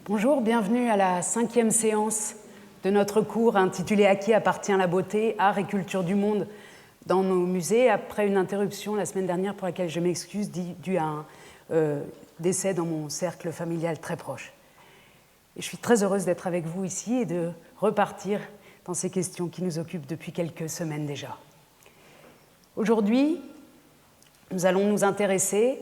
Bonjour, bienvenue à la 5e séance de notre cours intitulé « À qui appartient la beauté, art et culture du monde dans nos musées ?» après une interruption la semaine dernière pour laquelle je m'excuse due à un décès dans mon cercle familial très proche. Et je suis très heureuse d'être avec vous ici et de repartir dans ces questions qui nous occupent depuis quelques semaines déjà. Aujourd'hui, nous allons nous intéresser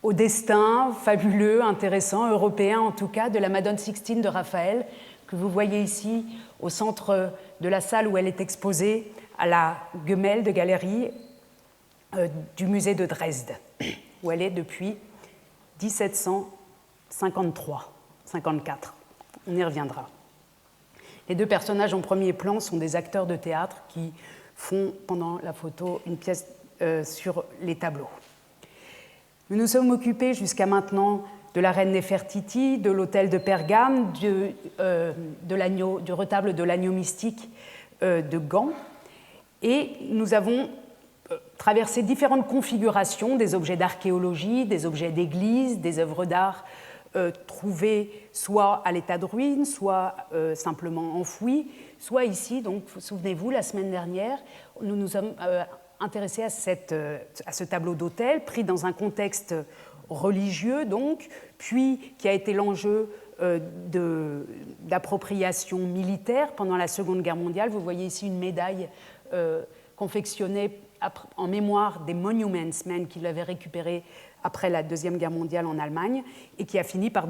au destin fabuleux, intéressant, européen en tout cas, de la Madone Sixtine de Raphaël, que vous voyez ici au centre de la salle où elle est exposée à la Gemälde-Galerie du musée de Dresde, où elle est depuis 1753-54. On y reviendra. Les deux personnages en premier plan sont des acteurs de théâtre qui font pendant la photo une pièce sur les tableaux. Nous nous sommes occupés jusqu'à maintenant de la reine Néfertiti, de l'autel de Pergame, du retable de l'agneau mystique de Gand, et nous avons traversé différentes configurations des objets d'archéologie, des objets d'église, des œuvres d'art trouvées soit à l'état de ruine, soit simplement enfouies, soit ici, donc souvenez-vous, la semaine dernière, nous nous sommes intéressé à ce tableau d'autel, pris dans un contexte religieux, donc, puis qui a été l'enjeu d'appropriation militaire pendant la Seconde Guerre mondiale. Vous voyez ici une médaille confectionnée en mémoire des Monuments Men qui l'avaient récupérée après la Deuxième Guerre mondiale en Allemagne et qui a fini par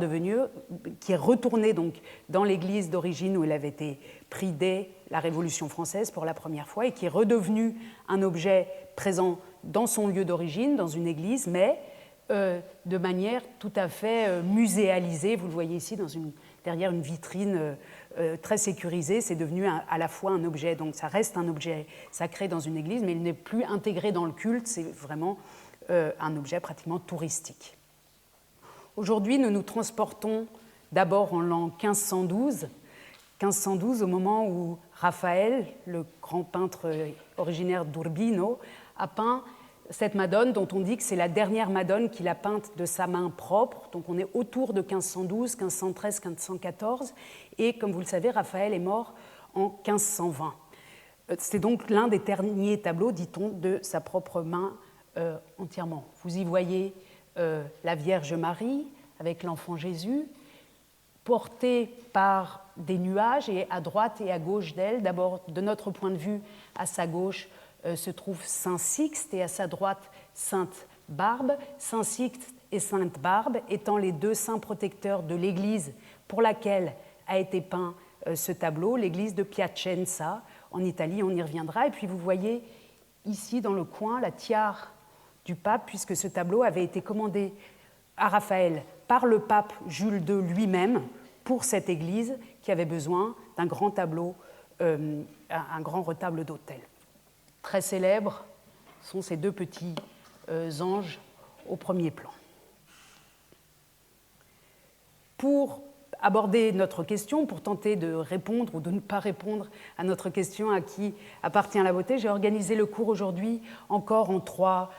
qui est retournée donc dans l'église d'origine où elle avait été pris dès la Révolution française pour la première fois et qui est redevenu un objet présent dans son lieu d'origine, dans une église, mais de manière tout à fait muséalisée. Vous le voyez ici derrière une vitrine très sécurisée. C'est devenu à la fois un objet, donc ça reste un objet sacré dans une église, mais il n'est plus intégré dans le culte, c'est vraiment un objet pratiquement touristique. Aujourd'hui, nous nous transportons d'abord en l'an 1512, au moment où Raphaël, le grand peintre originaire d'Urbino, a peint cette Madone dont on dit que c'est la dernière Madone qu'il a peinte de sa main propre. Donc on est autour de 1512, 1513, 1514. Et comme vous le savez, Raphaël est mort en 1520. C'est donc l'un des derniers tableaux, dit-on, de sa propre main entièrement. Vous y voyez la Vierge Marie avec l'enfant Jésus, portée par des nuages, et à droite et à gauche d'elle, d'abord de notre point de vue, à sa gauche se trouve Saint Sixte et à sa droite Sainte Barbe. Saint Sixte et Sainte Barbe étant les deux saints protecteurs de l'église pour laquelle a été peint ce tableau, l'église de Piacenza en Italie, on y reviendra. Et puis vous voyez ici dans le coin la tiare du pape, puisque ce tableau avait été commandé à Raphaël par le pape Jules II lui-même pour cette église qui avait besoin d'un grand tableau, un grand retable d'autel. Très célèbres sont ces deux petits anges au premier plan. Pour aborder notre question, pour tenter de répondre ou de ne pas répondre à notre question à qui appartient la beauté, j'ai organisé le cours aujourd'hui encore en 3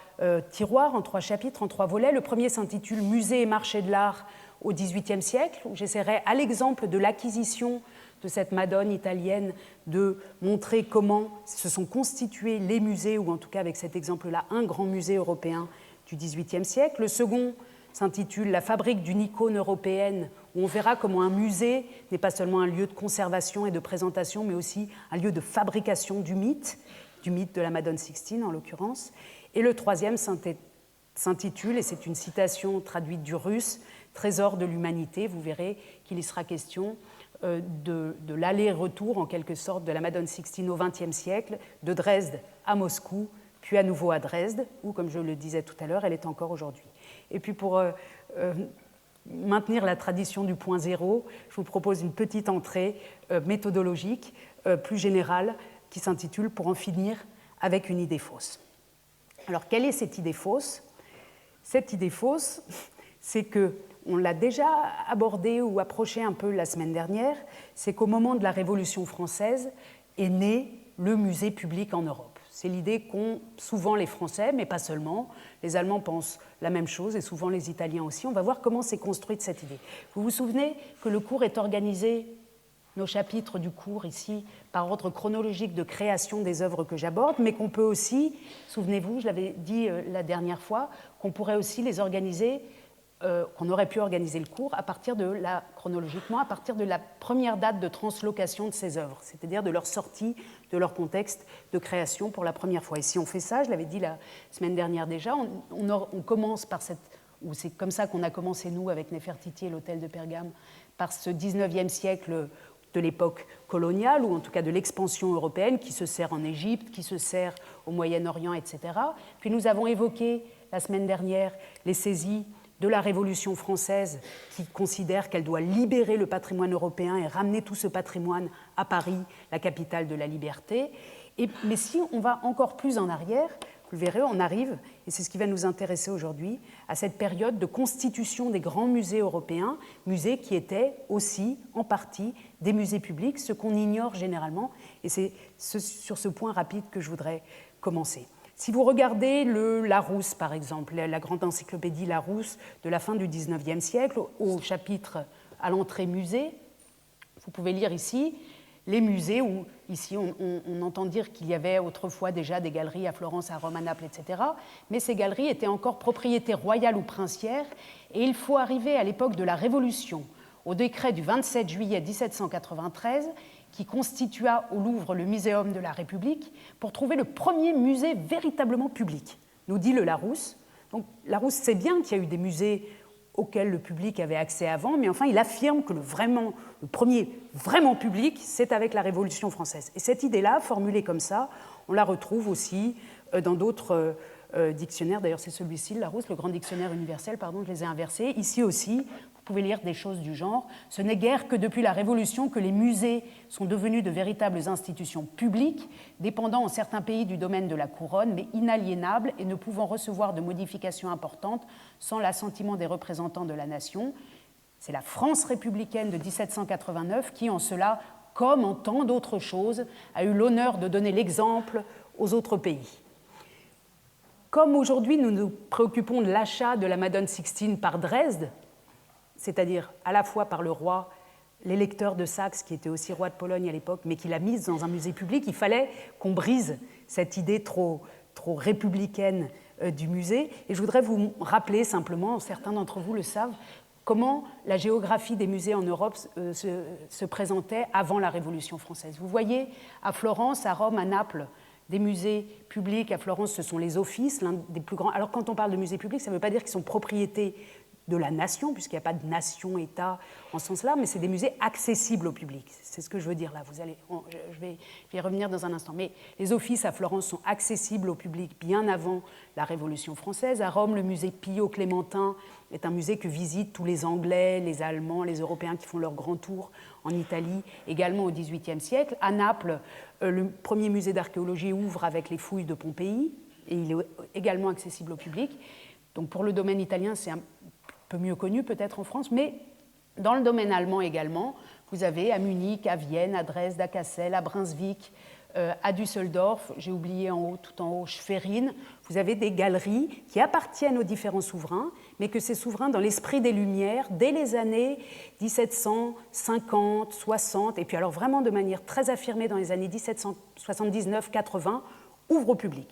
tiroirs, en 3 chapitres, en 3 volets. Le premier s'intitule « Musée et marché de l'art au XVIIIe siècle », où j'essaierai, à l'exemple de l'acquisition de cette Madone italienne, de montrer comment se sont constitués les musées, ou en tout cas avec cet exemple-là, un grand musée européen du XVIIIe siècle. Le second s'intitule « La fabrique d'une icône européenne », où on verra comment un musée n'est pas seulement un lieu de conservation et de présentation, mais aussi un lieu de fabrication du mythe de la Madone Sixtine en l'occurrence. Et le troisième s'intitule, et c'est une citation traduite du russe, « Trésor de l'humanité ». Vous verrez qu'il y sera question de l'aller-retour en quelque sorte de la Madone Sixtine au XXe siècle, de Dresde à Moscou, puis à nouveau à Dresde, où, comme je le disais tout à l'heure, elle est encore aujourd'hui. Et puis pour maintenir la tradition du point zéro, je vous propose une petite entrée méthodologique plus générale qui s'intitule « Pour en finir avec une idée fausse ». Alors, quelle est cette idée fausse ? Cette idée fausse, c'est qu'on l'a déjà abordée ou approchée un peu la semaine dernière, c'est qu'au moment de la Révolution française est né le musée public en Europe. C'est l'idée qu'ont souvent les Français, mais pas seulement. Les Allemands pensent la même chose et souvent les Italiens aussi. On va voir comment s'est construite cette idée. Vous vous souvenez que le cours est organisé, nos chapitres du cours ici, par ordre chronologique de création des œuvres que j'aborde, mais qu'on peut aussi, souvenez-vous, je l'avais dit la dernière fois, qu'on pourrait aussi les organiser, qu'on aurait pu organiser le cours chronologiquement à partir de la première date de translocation de ces œuvres, c'est-à-dire de leur sortie de leur contexte de création pour la première fois. Et si on fait ça, je l'avais dit la semaine dernière déjà, on commence par ou c'est comme ça qu'on a commencé nous avec Néfertiti et l'hôtel de Pergame, par ce 19e siècle de l'époque coloniale, ou en tout cas de l'expansion européenne, qui se sert en Égypte, qui se sert au Moyen-Orient, etc. Puis nous avons évoqué la semaine dernière les saisies de la Révolution française, qui considère qu'elle doit libérer le patrimoine européen et ramener tout ce patrimoine à Paris, la capitale de la liberté. Mais si on va encore plus en arrière, vous le verrez, on arrive, et c'est ce qui va nous intéresser aujourd'hui, à cette période de constitution des grands musées européens, musées qui étaient aussi, en partie, des musées publics, ce qu'on ignore généralement, et c'est sur ce point rapide que je voudrais commencer. Si vous regardez le Larousse, par exemple, la grande encyclopédie Larousse de la fin du XIXe siècle, au chapitre à l'entrée musée, vous pouvez lire ici les musées où, ici, on entend dire qu'il y avait autrefois déjà des galeries à Florence, à Rome, à Naples, etc. Mais ces galeries étaient encore propriété royale ou princière, et il faut arriver à l'époque de la Révolution, au décret du 27 juillet 1793, qui constitua au Louvre le Muséum de la République, pour trouver le premier musée véritablement public, nous dit le Larousse. Donc Larousse sait bien qu'il y a eu des musées auquel le public avait accès avant, mais enfin il affirme que le premier vraiment public, c'est avec la Révolution française. Et cette idée-là, formulée comme ça, on la retrouve aussi dans d'autres dictionnaires. D'ailleurs, c'est celui-ci, le Larousse, le grand dictionnaire universel, pardon, je les ai inversés. Ici aussi, vous pouvez lire des choses du genre. Ce n'est guère que depuis la Révolution que les musées sont devenus de véritables institutions publiques, dépendant en certains pays du domaine de la couronne, mais inaliénables et ne pouvant recevoir de modifications importantes sans l'assentiment des représentants de la nation. C'est la France républicaine de 1789 qui, en cela, comme en tant d'autres choses, a eu l'honneur de donner l'exemple aux autres pays. Comme aujourd'hui nous nous préoccupons de l'achat de la Madone Sixtine par Dresde, c'est-à-dire à la fois par le roi, l'électeur de Saxe, qui était aussi roi de Pologne à l'époque, mais qui l'a mise dans un musée public, il fallait qu'on brise cette idée trop républicaine du musée. Et je voudrais vous rappeler simplement, certains d'entre vous le savent, comment la géographie des musées en Europe se présentait avant la Révolution française. Vous voyez, à Florence, à Rome, à Naples, des musées publics. À Florence, ce sont les offices, l'un des plus grands. Alors, quand on parle de musées publics, ça ne veut pas dire qu'ils sont propriété de la nation, puisqu'il n'y a pas de nation-État en ce sens-là, mais c'est des musées accessibles au public. C'est ce que je veux dire là. Je vais y revenir dans un instant. Mais les offices à Florence sont accessibles au public bien avant la Révolution française. À Rome, le musée Pio-Clémentin est un musée que visitent tous les Anglais, les Allemands, les Européens qui font leur grand tour en Italie, également au XVIIIe siècle. À Naples, le premier musée d'archéologie ouvre avec les fouilles de Pompéi, et il est également accessible au public. Donc pour le domaine italien, c'est un peu mieux connu peut-être en France, mais dans le domaine allemand également, vous avez à Munich, à Vienne, à Dresde, à Cassel, à Brunswick, à Düsseldorf, j'ai oublié tout en haut, Schwerin, vous avez des galeries qui appartiennent aux différents souverains, mais que ces souverains, dans l'esprit des Lumières, dès les années 1750, 60, et puis alors vraiment de manière très affirmée dans les années 1779-80, ouvrent au public.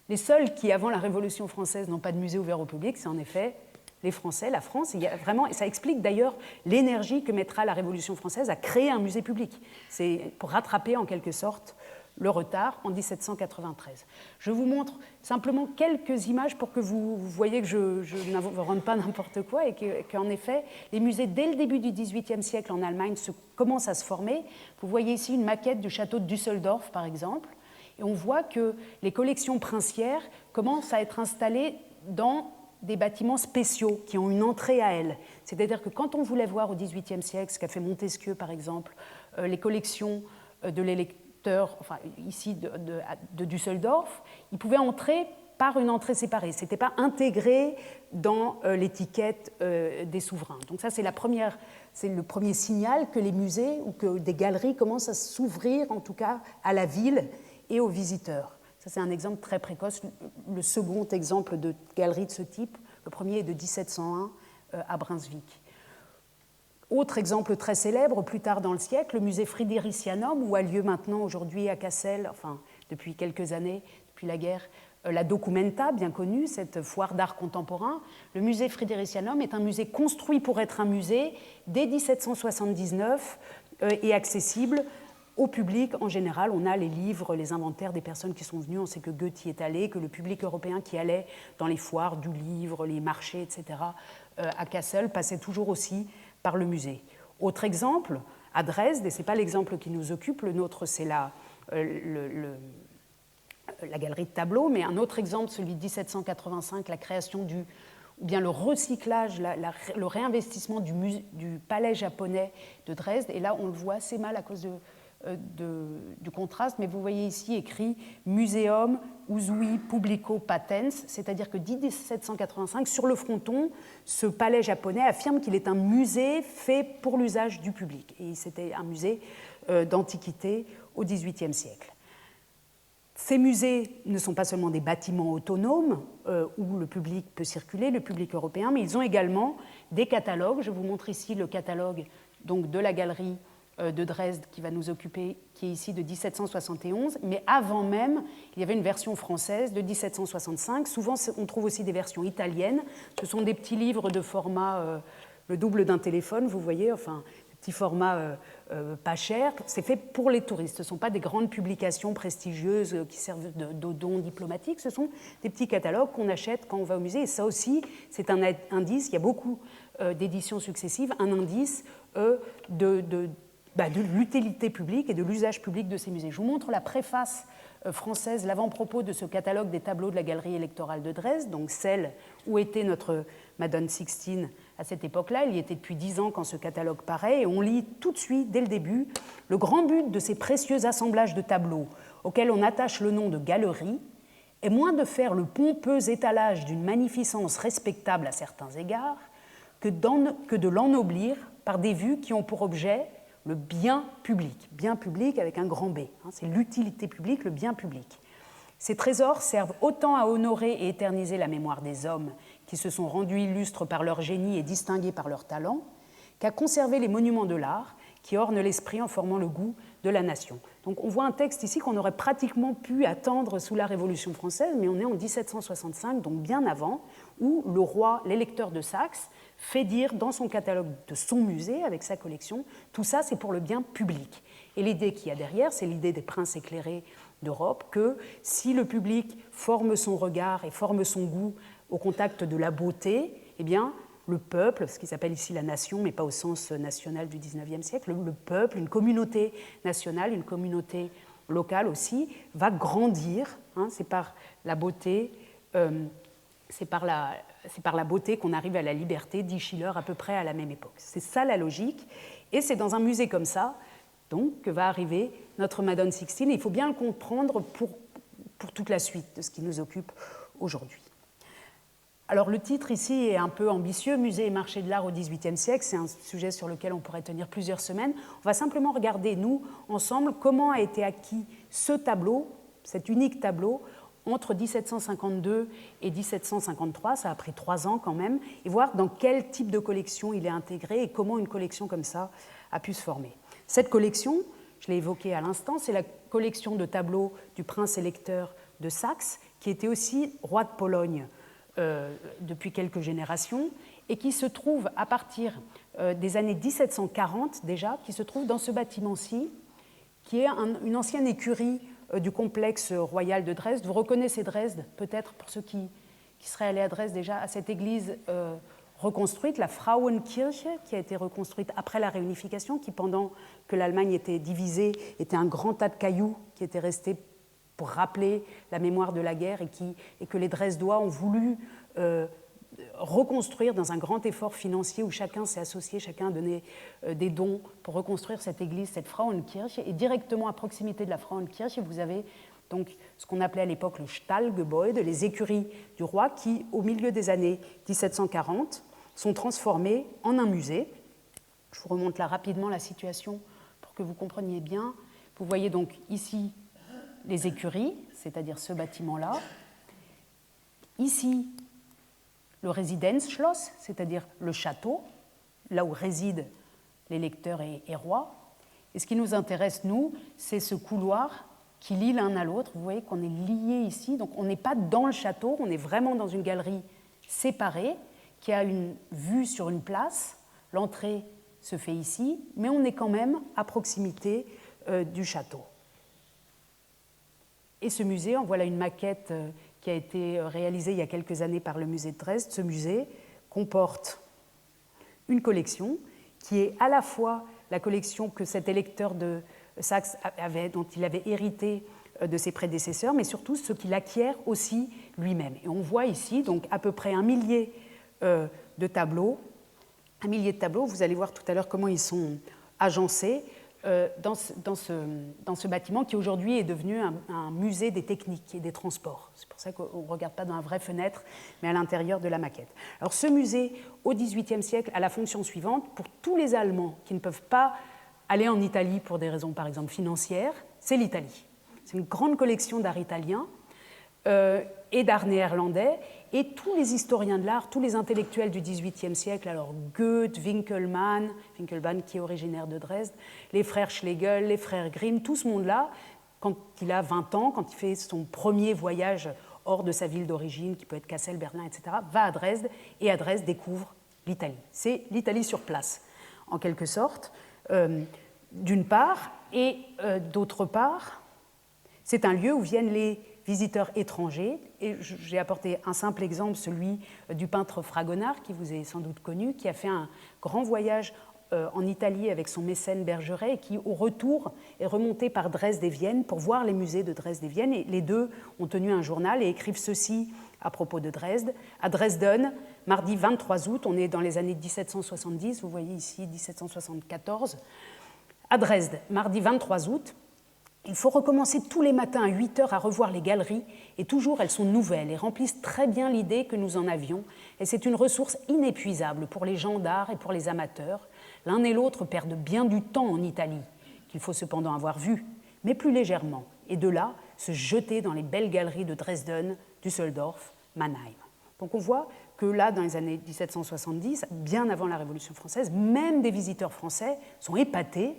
Les seuls qui, avant la Révolution française, n'ont pas de musée ouvert au public, c'est en effet les Français, la France. Il y a vraiment, et ça explique d'ailleurs l'énergie que mettra la Révolution française à créer un musée public. C'est pour rattraper en quelque sorte le retard en 1793. Je vous montre simplement quelques images pour que vous voyez que je n'invente pas n'importe quoi et qu'en effet, les musées, dès le début du XVIIIe siècle en Allemagne, commencent à se former. Vous voyez ici une maquette du château de Düsseldorf, par exemple, et on voit que les collections princières commencent à être installées dans des bâtiments spéciaux qui ont une entrée à elles. C'est-à-dire que quand on voulait voir au XVIIIe siècle, ce qu'a fait Montesquieu par exemple, les collections de l'électeur, enfin ici de Düsseldorf, il pouvait entrer par une entrée séparée. Ce n'était pas intégré dans l'étiquette des souverains. Donc ça, c'est le premier signal que les musées ou que des galeries commencent à s'ouvrir, en tout cas à la ville et aux visiteurs. Ça, c'est un exemple très précoce. Le second exemple de galerie de ce type, le premier est de 1701 à Brunswick. Autre exemple très célèbre, plus tard dans le siècle, le musée Fridericianum, où a lieu maintenant aujourd'hui à Cassel, enfin depuis quelques années, depuis la guerre, la Documenta, bien connue, cette foire d'art contemporain. Le musée Fridericianum est un musée construit pour être un musée dès 1779 et accessible au public en général. On a les livres, les inventaires des personnes qui sont venues. On sait que Goethe y est allé, que le public européen qui allait dans les foires du livre, les marchés, etc., à Kassel, passait toujours aussi par le musée. Autre exemple, à Dresde, et ce n'est pas l'exemple qui nous occupe, le nôtre c'est la galerie de tableaux, mais un autre exemple, celui de 1785, la création ou bien le recyclage, le réinvestissement du palais japonais de Dresde. Et là, on le voit assez mal à cause du contraste, mais vous voyez ici écrit Museum Usui Publico Patens, c'est-à-dire que dès 1785, sur le fronton, ce palais japonais affirme qu'il est un musée fait pour l'usage du public. Et c'était un musée d'antiquité au XVIIIe siècle. Ces musées ne sont pas seulement des bâtiments autonomes où le public peut circuler, le public européen, mais ils ont également des catalogues. Je vous montre ici le catalogue donc, de la galerie de Dresde qui va nous occuper, qui est ici de 1771. Mais avant même, il y avait une version française de 1765. Souvent, on trouve aussi des versions italiennes. Ce sont des petits livres de format le double d'un téléphone, vous voyez, enfin, petit format pas cher. C'est fait pour les touristes. Ce ne sont pas des grandes publications prestigieuses qui servent de dons diplomatiques. Ce sont des petits catalogues qu'on achète quand on va au musée. Et ça aussi, c'est un indice. Il y a beaucoup d'éditions successives. Un indice de l'utilité publique et de l'usage public de ces musées. Je vous montre la préface française, l'avant-propos de ce catalogue des tableaux de la galerie électorale de Dresde, donc celle où était notre Madone Sixtine à cette époque-là. Il y était depuis 10 ans quand ce catalogue paraît, et on lit tout de suite, dès le début, le grand but de ces précieux assemblages de tableaux auxquels on attache le nom de galerie est moins de faire le pompeux étalage d'une magnificence respectable à certains égards que de l'ennoblir par des vues qui ont pour objet le bien public avec un grand B. C'est l'utilité publique, le bien public. Ces trésors servent autant à honorer et éterniser la mémoire des hommes qui se sont rendus illustres par leur génie et distingués par leur talent, qu'à conserver les monuments de l'art qui ornent l'esprit en formant le goût de la nation. Donc on voit un texte ici qu'on aurait pratiquement pu attendre sous la Révolution française, mais on est en 1765, donc bien avant, où le roi, l'électeur de Saxe, fait dire dans son catalogue de son musée, avec sa collection, tout ça c'est pour le bien public. Et l'idée qu'il y a derrière, c'est l'idée des princes éclairés d'Europe, que si le public forme son regard et forme son goût au contact de la beauté, eh bien, le peuple, ce qui s'appelle ici la nation, mais pas au sens national du XIXe siècle, le peuple, une communauté nationale, une communauté locale aussi, va grandir. C'est par la beauté, c'est par la beauté qu'on arrive à la liberté, dit Schiller à peu près à la même époque. C'est ça la logique, et c'est dans un musée comme ça donc, que va arriver notre Madone Sixtine, et il faut bien le comprendre pour toute la suite de ce qui nous occupe aujourd'hui. Alors le titre ici est un peu ambitieux, Musée et marché de l'art au XVIIIe siècle, c'est un sujet sur lequel on pourrait tenir plusieurs semaines. On va simplement regarder, nous, ensemble, comment a été acquis ce tableau, cet unique tableau, entre 1752 et 1753, ça a pris 3 ans quand même, et voir dans quel type de collection il est intégré et comment une collection comme ça a pu se former. Cette collection, je l'ai évoquée à l'instant, c'est la collection de tableaux du prince électeur de Saxe, qui était aussi roi de Pologne depuis quelques générations, et qui se trouve à partir des années 1740 déjà, qui se trouve dans ce bâtiment-ci, qui est une ancienne écurie du complexe royal de Dresde. Vous reconnaissez Dresde, peut-être pour ceux qui seraient allés à Dresde déjà, à cette église reconstruite, la Frauenkirche, qui a été reconstruite après la réunification, qui pendant que l'Allemagne était divisée, était un grand tas de cailloux qui étaient restés pour rappeler la mémoire de la guerre et que les Dresdois ont voulu reconstruire dans un grand effort financier où chacun s'est associé, chacun a donné des dons pour reconstruire cette église, cette Frauenkirche. Et directement à proximité de la Frauenkirche, vous avez donc ce qu'on appelait à l'époque le Stallgebäude, les écuries du roi, qui, au milieu des années 1740, sont transformées en un musée. Je vous remonte là rapidement la situation pour que vous compreniez bien. Vous voyez donc ici les écuries, c'est-à-dire ce bâtiment-là. Ici, le Residenzschloss, c'est-à-dire le château, là où résident l'électeur et roi. Et ce qui nous intéresse, nous, c'est ce couloir qui lie l'un à l'autre. Vous voyez qu'on est liés ici, donc on n'est pas dans le château, on est vraiment dans une galerie séparée qui a une vue sur une place. L'entrée se fait ici, mais on est quand même à proximité du château. Et ce musée, en voilà une maquette qui a été réalisée il y a quelques années par le musée de Dresde. Ce musée comporte une collection qui est à la fois la collection que cet électeur de Saxe dont il avait hérité de ses prédécesseurs, mais surtout ce qu'il acquiert aussi lui-même. Et on voit ici donc à peu près 1 millier de tableaux. 1 millier de tableaux, vous allez voir tout à l'heure comment ils sont agencés dans ce bâtiment qui aujourd'hui est devenu un musée des techniques et des transports. C'est pour ça qu'on ne regarde pas dans la vraie fenêtre, mais à l'intérieur de la maquette. Alors ce musée, au XVIIIe siècle, a la fonction suivante. Pour tous les Allemands qui ne peuvent pas aller en Italie pour des raisons, par exemple, financières, c'est l'Italie. C'est une grande collection d'art italien et d'art néerlandais. Et tous les historiens de l'art, tous les intellectuels du XVIIIe siècle, alors Goethe, Winkelmann qui est originaire de Dresde, les frères Schlegel, les frères Grimm, tout ce monde-là, quand il a 20 ans, quand il fait son premier voyage hors de sa ville d'origine, qui peut être Kassel, Berlin, etc., va à Dresde, et à Dresde découvre l'Italie. C'est l'Italie sur place, en quelque sorte, d'une part, et d'autre part, c'est un lieu où viennent les visiteurs étrangers, et j'ai apporté un simple exemple, celui du peintre Fragonard, qui vous est sans doute connu, qui a fait un grand voyage en Italie avec son mécène Bergeret, et qui, au retour, est remonté par Dresde et Vienne pour voir les musées de Dresde et Vienne, et les deux ont tenu un journal et écrivent ceci à propos de Dresde. À Dresden, mardi 23 août, on est dans les années 1770, vous voyez ici 1774, à Dresde, mardi 23 août, il faut recommencer tous les matins à 8 heures à revoir les galeries, et toujours elles sont nouvelles et remplissent très bien l'idée que nous en avions, et c'est une ressource inépuisable pour les gens d'art et pour les amateurs. L'un et l'autre perdent bien du temps en Italie, qu'il faut cependant avoir vu, mais plus légèrement, et de là se jeter dans les belles galeries de Dresden, Düsseldorf, Mannheim. Donc on voit que là, dans les années 1770, bien avant la Révolution française, même des visiteurs français sont épatés,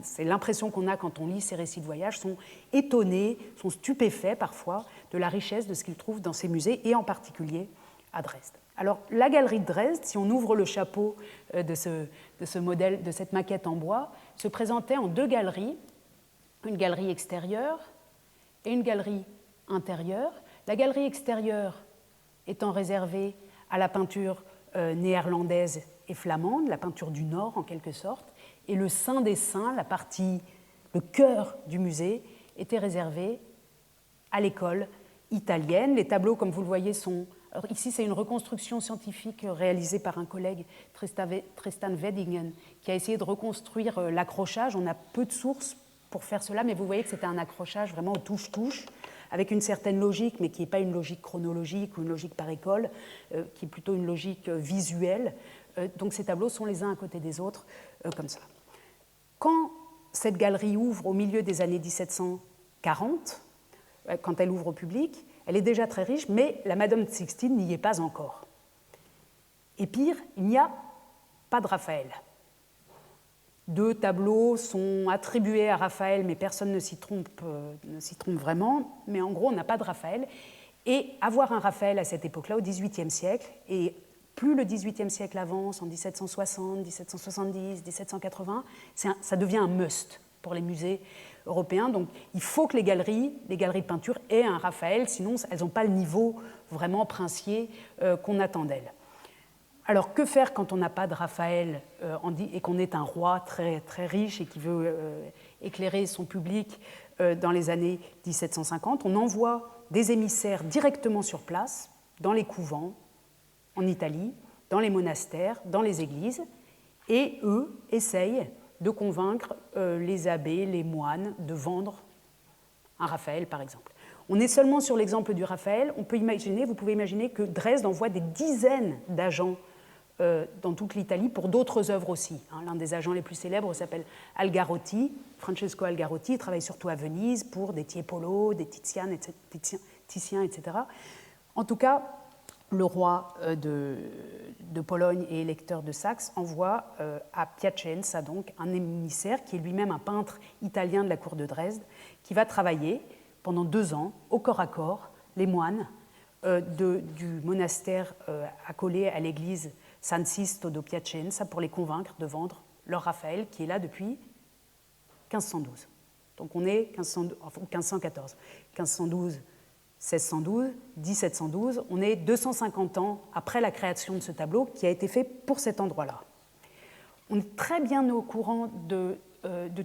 c'est l'impression qu'on a quand on lit ces récits de voyage, sont étonnés, sont stupéfaits parfois de la richesse de ce qu'ils trouvent dans ces musées, et en particulier à Dresde. Alors la galerie de Dresde, si on ouvre le chapeau de ce modèle, de cette maquette en bois, se présentait en 2 galeries, une galerie extérieure et une galerie intérieure. La galerie extérieure étant réservée à la peinture néerlandaise et flamande, la peinture du Nord en quelque sorte, et le Saint des Saints, le cœur du musée, était réservé à l'école italienne. Les tableaux, comme vous le voyez, sont... Alors ici, c'est une reconstruction scientifique réalisée par un collègue, Tristan Weddingen, qui a essayé de reconstruire l'accrochage. On a peu de sources pour faire cela, mais vous voyez que c'était un accrochage vraiment au touche-touche, avec une certaine logique, mais qui n'est pas une logique chronologique ou une logique par école, qui est plutôt une logique visuelle. Donc ces tableaux sont les uns à côté des autres, comme ça. Quand cette galerie ouvre au milieu des années 1740, quand elle ouvre au public, elle est déjà très riche, mais la Madame de Sixtine n'y est pas encore. Et pire, il n'y a pas de Raphaël. 2 tableaux sont attribués à Raphaël, mais personne ne s'y trompe vraiment. Mais en gros, on n'a pas de Raphaël. Et avoir un Raphaël à cette époque-là, au XVIIIe siècle, et plus le XVIIIe siècle avance, en 1760, 1770, 1780, ça devient un must pour les musées européens. Donc il faut que les galeries de peinture aient un Raphaël, sinon elles n'ont pas le niveau vraiment princier qu'on attend d'elles. Alors, que faire quand on n'a pas de Raphaël et qu'on est un roi très, très riche et qui veut éclairer son public dans les années 1750 ? On envoie des émissaires directement sur place, dans les couvents, en Italie, dans les monastères, dans les églises, et eux essayent de convaincre les abbés, les moines, de vendre un Raphaël, par exemple. On est seulement sur l'exemple du Raphaël. Vous pouvez imaginer que Dresde envoie des dizaines d'agents dans toute l'Italie pour d'autres œuvres aussi. L'un des agents les plus célèbres s'appelle Algarotti, Francesco Algarotti. Il travaille surtout à Venise pour des Tiepolo, des Titian, etc. En tout cas, le roi de Pologne et électeur de Saxe envoie à Piacenza donc un émissaire qui est lui-même un peintre italien de la cour de Dresde, qui va travailler pendant 2 ans au corps à corps les moines du monastère accolé à l'église San Sisto de Piacenza pour les convaincre de vendre leur Raphaël qui est là depuis 1512. Donc on est 1514, 1512, 1612, 1712, on est 250 ans après la création de ce tableau qui a été fait pour cet endroit-là. On est très bien au courant de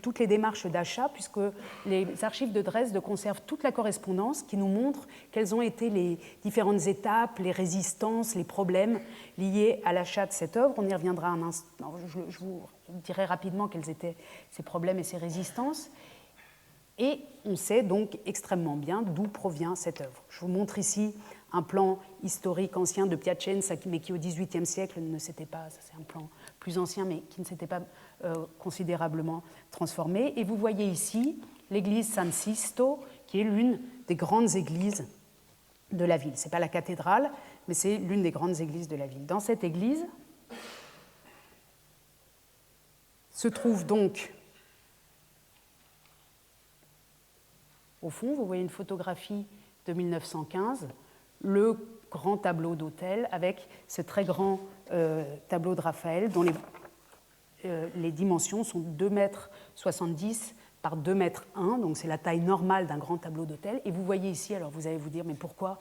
toutes les démarches d'achat, puisque les archives de Dresde conservent toute la correspondance qui nous montre quelles ont été les différentes étapes, les résistances, les problèmes liés à l'achat de cette œuvre. On y reviendra un instant. Je vous dirai rapidement quels étaient ces problèmes et ces résistances. Et on sait donc extrêmement bien d'où provient cette œuvre. Je vous montre ici un plan historique ancien de Piacenza, mais qui au XVIIIe siècle ne s'était pas, ça c'est un plan plus ancien, mais qui ne s'était pas considérablement transformé. Et vous voyez ici l'église San Sisto, qui est l'une des grandes églises de la ville. Ce n'est pas la cathédrale, mais c'est l'une des grandes églises de la ville. Dans cette église se trouve donc, au fond, vous voyez une photographie de 1915, le grand tableau d'autel avec ce très grand tableau de Raphaël dont les dimensions sont 2,70 m par 2,1 m, donc c'est la taille normale d'un grand tableau d'autel. Et vous voyez ici, alors vous allez vous dire, mais pourquoi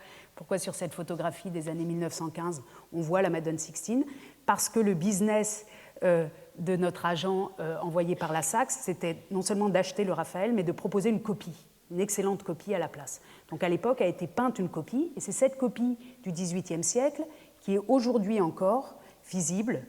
sur cette photographie des années 1915, on voit la Madone Sixtine? Parce que le business de notre agent envoyé par la Saxe, c'était non seulement d'acheter le Raphaël, mais de proposer une copie, une excellente copie à la place. Donc à l'époque a été peinte une copie, et c'est cette copie du XVIIIe siècle qui est aujourd'hui encore visible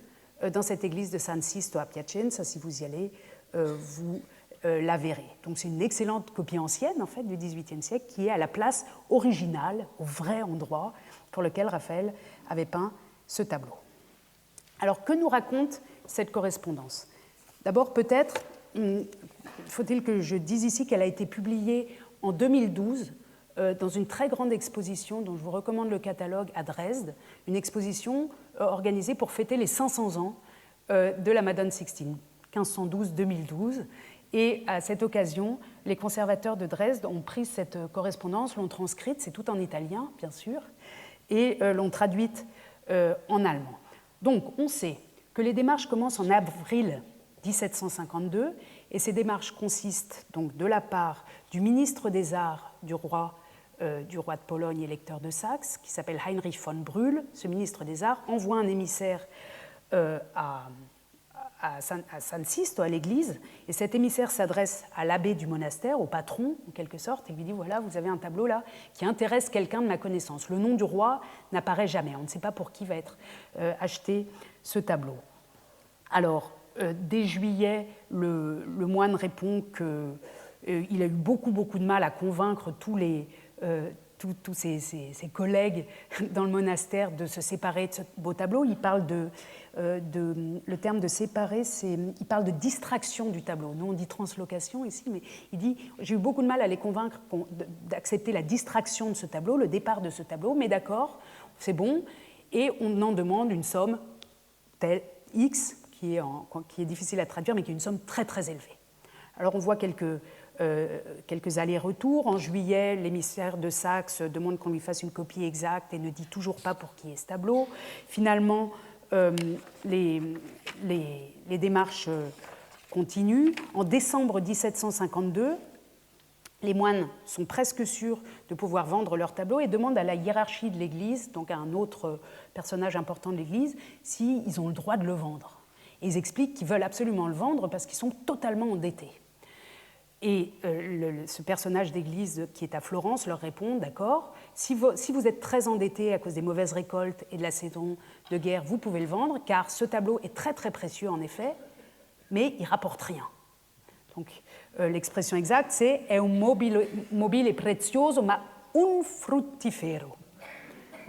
dans cette église de San Sisto à Piacenza. Si vous y allez, vous la verrez. Donc c'est une excellente copie ancienne en fait du XVIIIe siècle qui est à la place originale, au vrai endroit pour lequel Raphaël avait peint ce tableau. Alors que nous raconte cette correspondance? D'abord peut-être faut-il que je dise ici qu'elle a été publiée en 2012 dans une très grande exposition dont je vous recommande le catalogue à Dresde, une exposition organisée pour fêter les 500 ans de la Madone Sixtine, 1512-2012. Et à cette occasion, les conservateurs de Dresde ont pris cette correspondance, l'ont transcrite, c'est tout en italien, bien sûr, et l'ont traduite en allemand. Donc, on sait que les démarches commencent en avril 1752, et ces démarches consistent donc de la part du ministre des Arts du roi de Pologne, électeur de Saxe, qui s'appelle Heinrich von Brühl. Ce ministre des Arts envoie un émissaire à San Sisto, à l'église, et cet émissaire s'adresse à l'abbé du monastère, au patron en quelque sorte, et lui dit voilà, vous avez un tableau là qui intéresse quelqu'un de ma connaissance. Le nom du roi n'apparaît jamais, on ne sait pas pour qui va être acheté ce tableau. Alors, dès juillet, le moine répond qu'il a eu beaucoup de mal à convaincre tous ses collègues dans le monastère de se séparer de ce beau tableau. Il parle le terme de séparer, il parle de distraction du tableau. Nous, on dit translocation ici, mais il dit « j'ai eu beaucoup de mal à les convaincre d'accepter la distraction de ce tableau, le départ de ce tableau, mais d'accord, c'est bon. » Et on en demande une somme telle X, qui est difficile à traduire, mais qui est une somme très très élevée. Alors on voit quelques allers-retours. En juillet, l'émissaire de Saxe demande qu'on lui fasse une copie exacte et ne dit toujours pas pour qui est ce tableau. Finalement, les démarches continuent. En décembre 1752, les moines sont presque sûrs de pouvoir vendre leur tableau et demandent à la hiérarchie de l'Église, donc à un autre personnage important de l'Église, s'ils ont le droit de le vendre. Et ils expliquent qu'ils veulent absolument le vendre parce qu'ils sont totalement endettés. Et ce personnage d'église qui est à Florence leur répond, d'accord, si vous êtes très endettés à cause des mauvaises récoltes et de la saison de guerre, vous pouvez le vendre, car ce tableau est très très précieux en effet, mais il ne rapporte rien. Donc l'expression exacte, c'est « è un mobile prezioso ma un fruttifero ».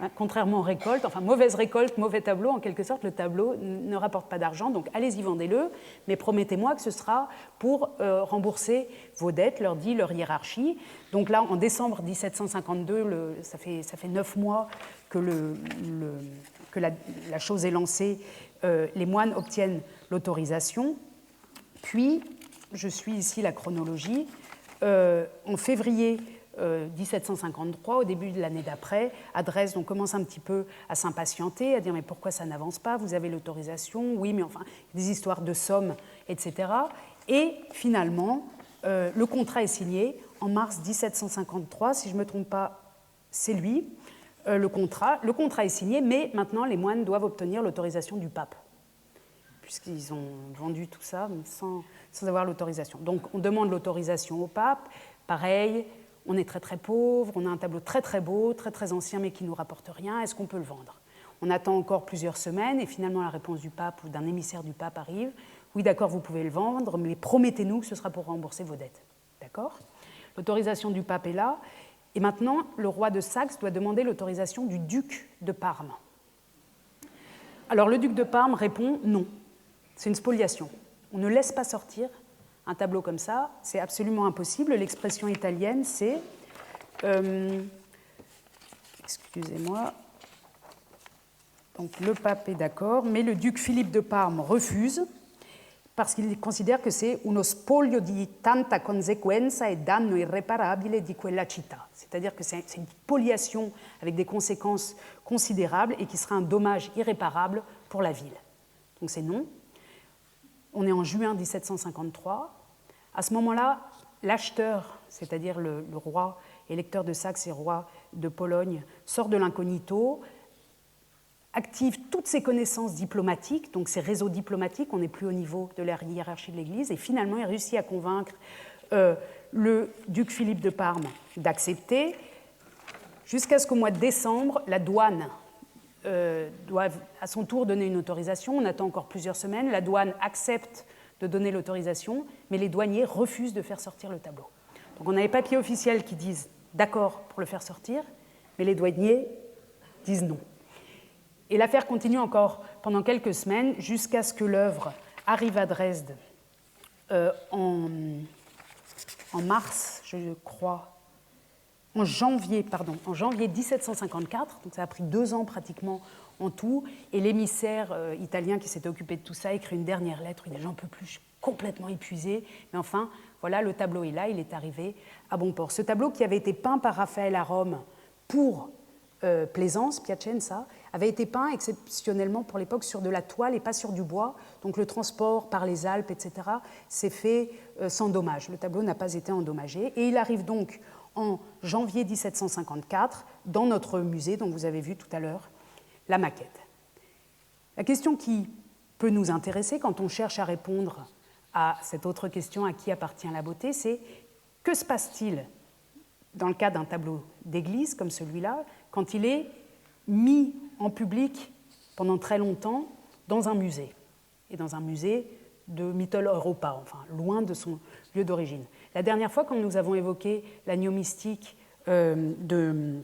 hein, contrairement aux récoltes, enfin mauvaise récolte, mauvais tableau, en quelque sorte, le tableau ne rapporte pas d'argent, donc allez-y, vendez-le, mais promettez-moi que ce sera pour rembourser vos dettes, leur dit leur hiérarchie. Donc là, en décembre 1752, ça fait 9 mois que, que la chose est lancée, les moines obtiennent l'autorisation, puis, je suis ici la chronologie, en février 1753, au début de l'année d'après, à Dresde, on commence un petit peu à s'impatienter, à dire mais pourquoi ça n'avance pas, vous avez l'autorisation, oui, mais enfin, des histoires de sommes, etc. Et finalement, le contrat est signé en mars 1753, si je ne me trompe pas, c'est lui, le contrat est signé, mais maintenant les moines doivent obtenir l'autorisation du pape, puisqu'ils ont vendu tout ça sans avoir l'autorisation. Donc on demande l'autorisation au pape, pareil, on est très très pauvre, on a un tableau très très beau, très très ancien mais qui ne nous rapporte rien, est-ce qu'on peut le vendre? On attend encore plusieurs semaines et finalement la réponse du pape ou d'un émissaire du pape arrive, oui d'accord vous pouvez le vendre mais promettez-nous que ce sera pour rembourser vos dettes. D'accord? L'autorisation du pape est là et maintenant le roi de Saxe doit demander l'autorisation du duc de Parme. Alors le duc de Parme répond non, c'est une spoliation. On ne laisse pas sortir un tableau comme ça, c'est absolument impossible. L'expression italienne, c'est... excusez-moi. Donc le pape est d'accord, mais le duc Philippe de Parme refuse parce qu'il considère que c'est uno spoglio di tanta conseguenza e danno irreparabile di quella città. C'est-à-dire que c'est une spoliation avec des conséquences considérables et qui sera un dommage irréparable pour la ville. Donc c'est non. On est en juin 1753. À ce moment-là, l'acheteur, c'est-à-dire le roi électeur de Saxe et roi de Pologne, sort de l'incognito, active toutes ses connaissances diplomatiques, donc ses réseaux diplomatiques, on n'est plus au niveau de la hiérarchie de l'Église, et finalement il réussit à convaincre le duc Philippe de Parme d'accepter, jusqu'à ce qu'au mois de décembre, la douane doit à son tour donner une autorisation. On attend encore plusieurs semaines. La douane accepte de donner l'autorisation, mais les douaniers refusent de faire sortir le tableau. Donc on a les papiers officiels qui disent d'accord pour le faire sortir, mais les douaniers disent non. Et l'affaire continue encore pendant quelques semaines, jusqu'à ce que l'œuvre arrive à Dresde en mars, je crois, en janvier 1754, donc ça a pris 2 ans pratiquement en tout, et l'émissaire italien qui s'était occupé de tout ça écrit une dernière lettre, il dit « j'en peux plus, je suis complètement épuisé », mais enfin, voilà, le tableau est là, il est arrivé à bon port. Ce tableau qui avait été peint par Raphaël à Rome pour Plaisance, Piacenza, avait été peint exceptionnellement pour l'époque sur de la toile et pas sur du bois, donc le transport par les Alpes, etc., s'est fait sans dommage. Le tableau n'a pas été endommagé, et il arrive donc en janvier 1754 dans notre musée, dont vous avez vu tout à l'heure la maquette. La question qui peut nous intéresser quand on cherche à répondre à cette autre question, à qui appartient la beauté, c'est que se passe-t-il dans le cas d'un tableau d'église comme celui-là, quand il est mis en public pendant très longtemps dans un musée, et dans un musée de Mitteleuropa, enfin loin de son lieu d'origine. La dernière fois, quand nous avons évoqué l'agneau mystique des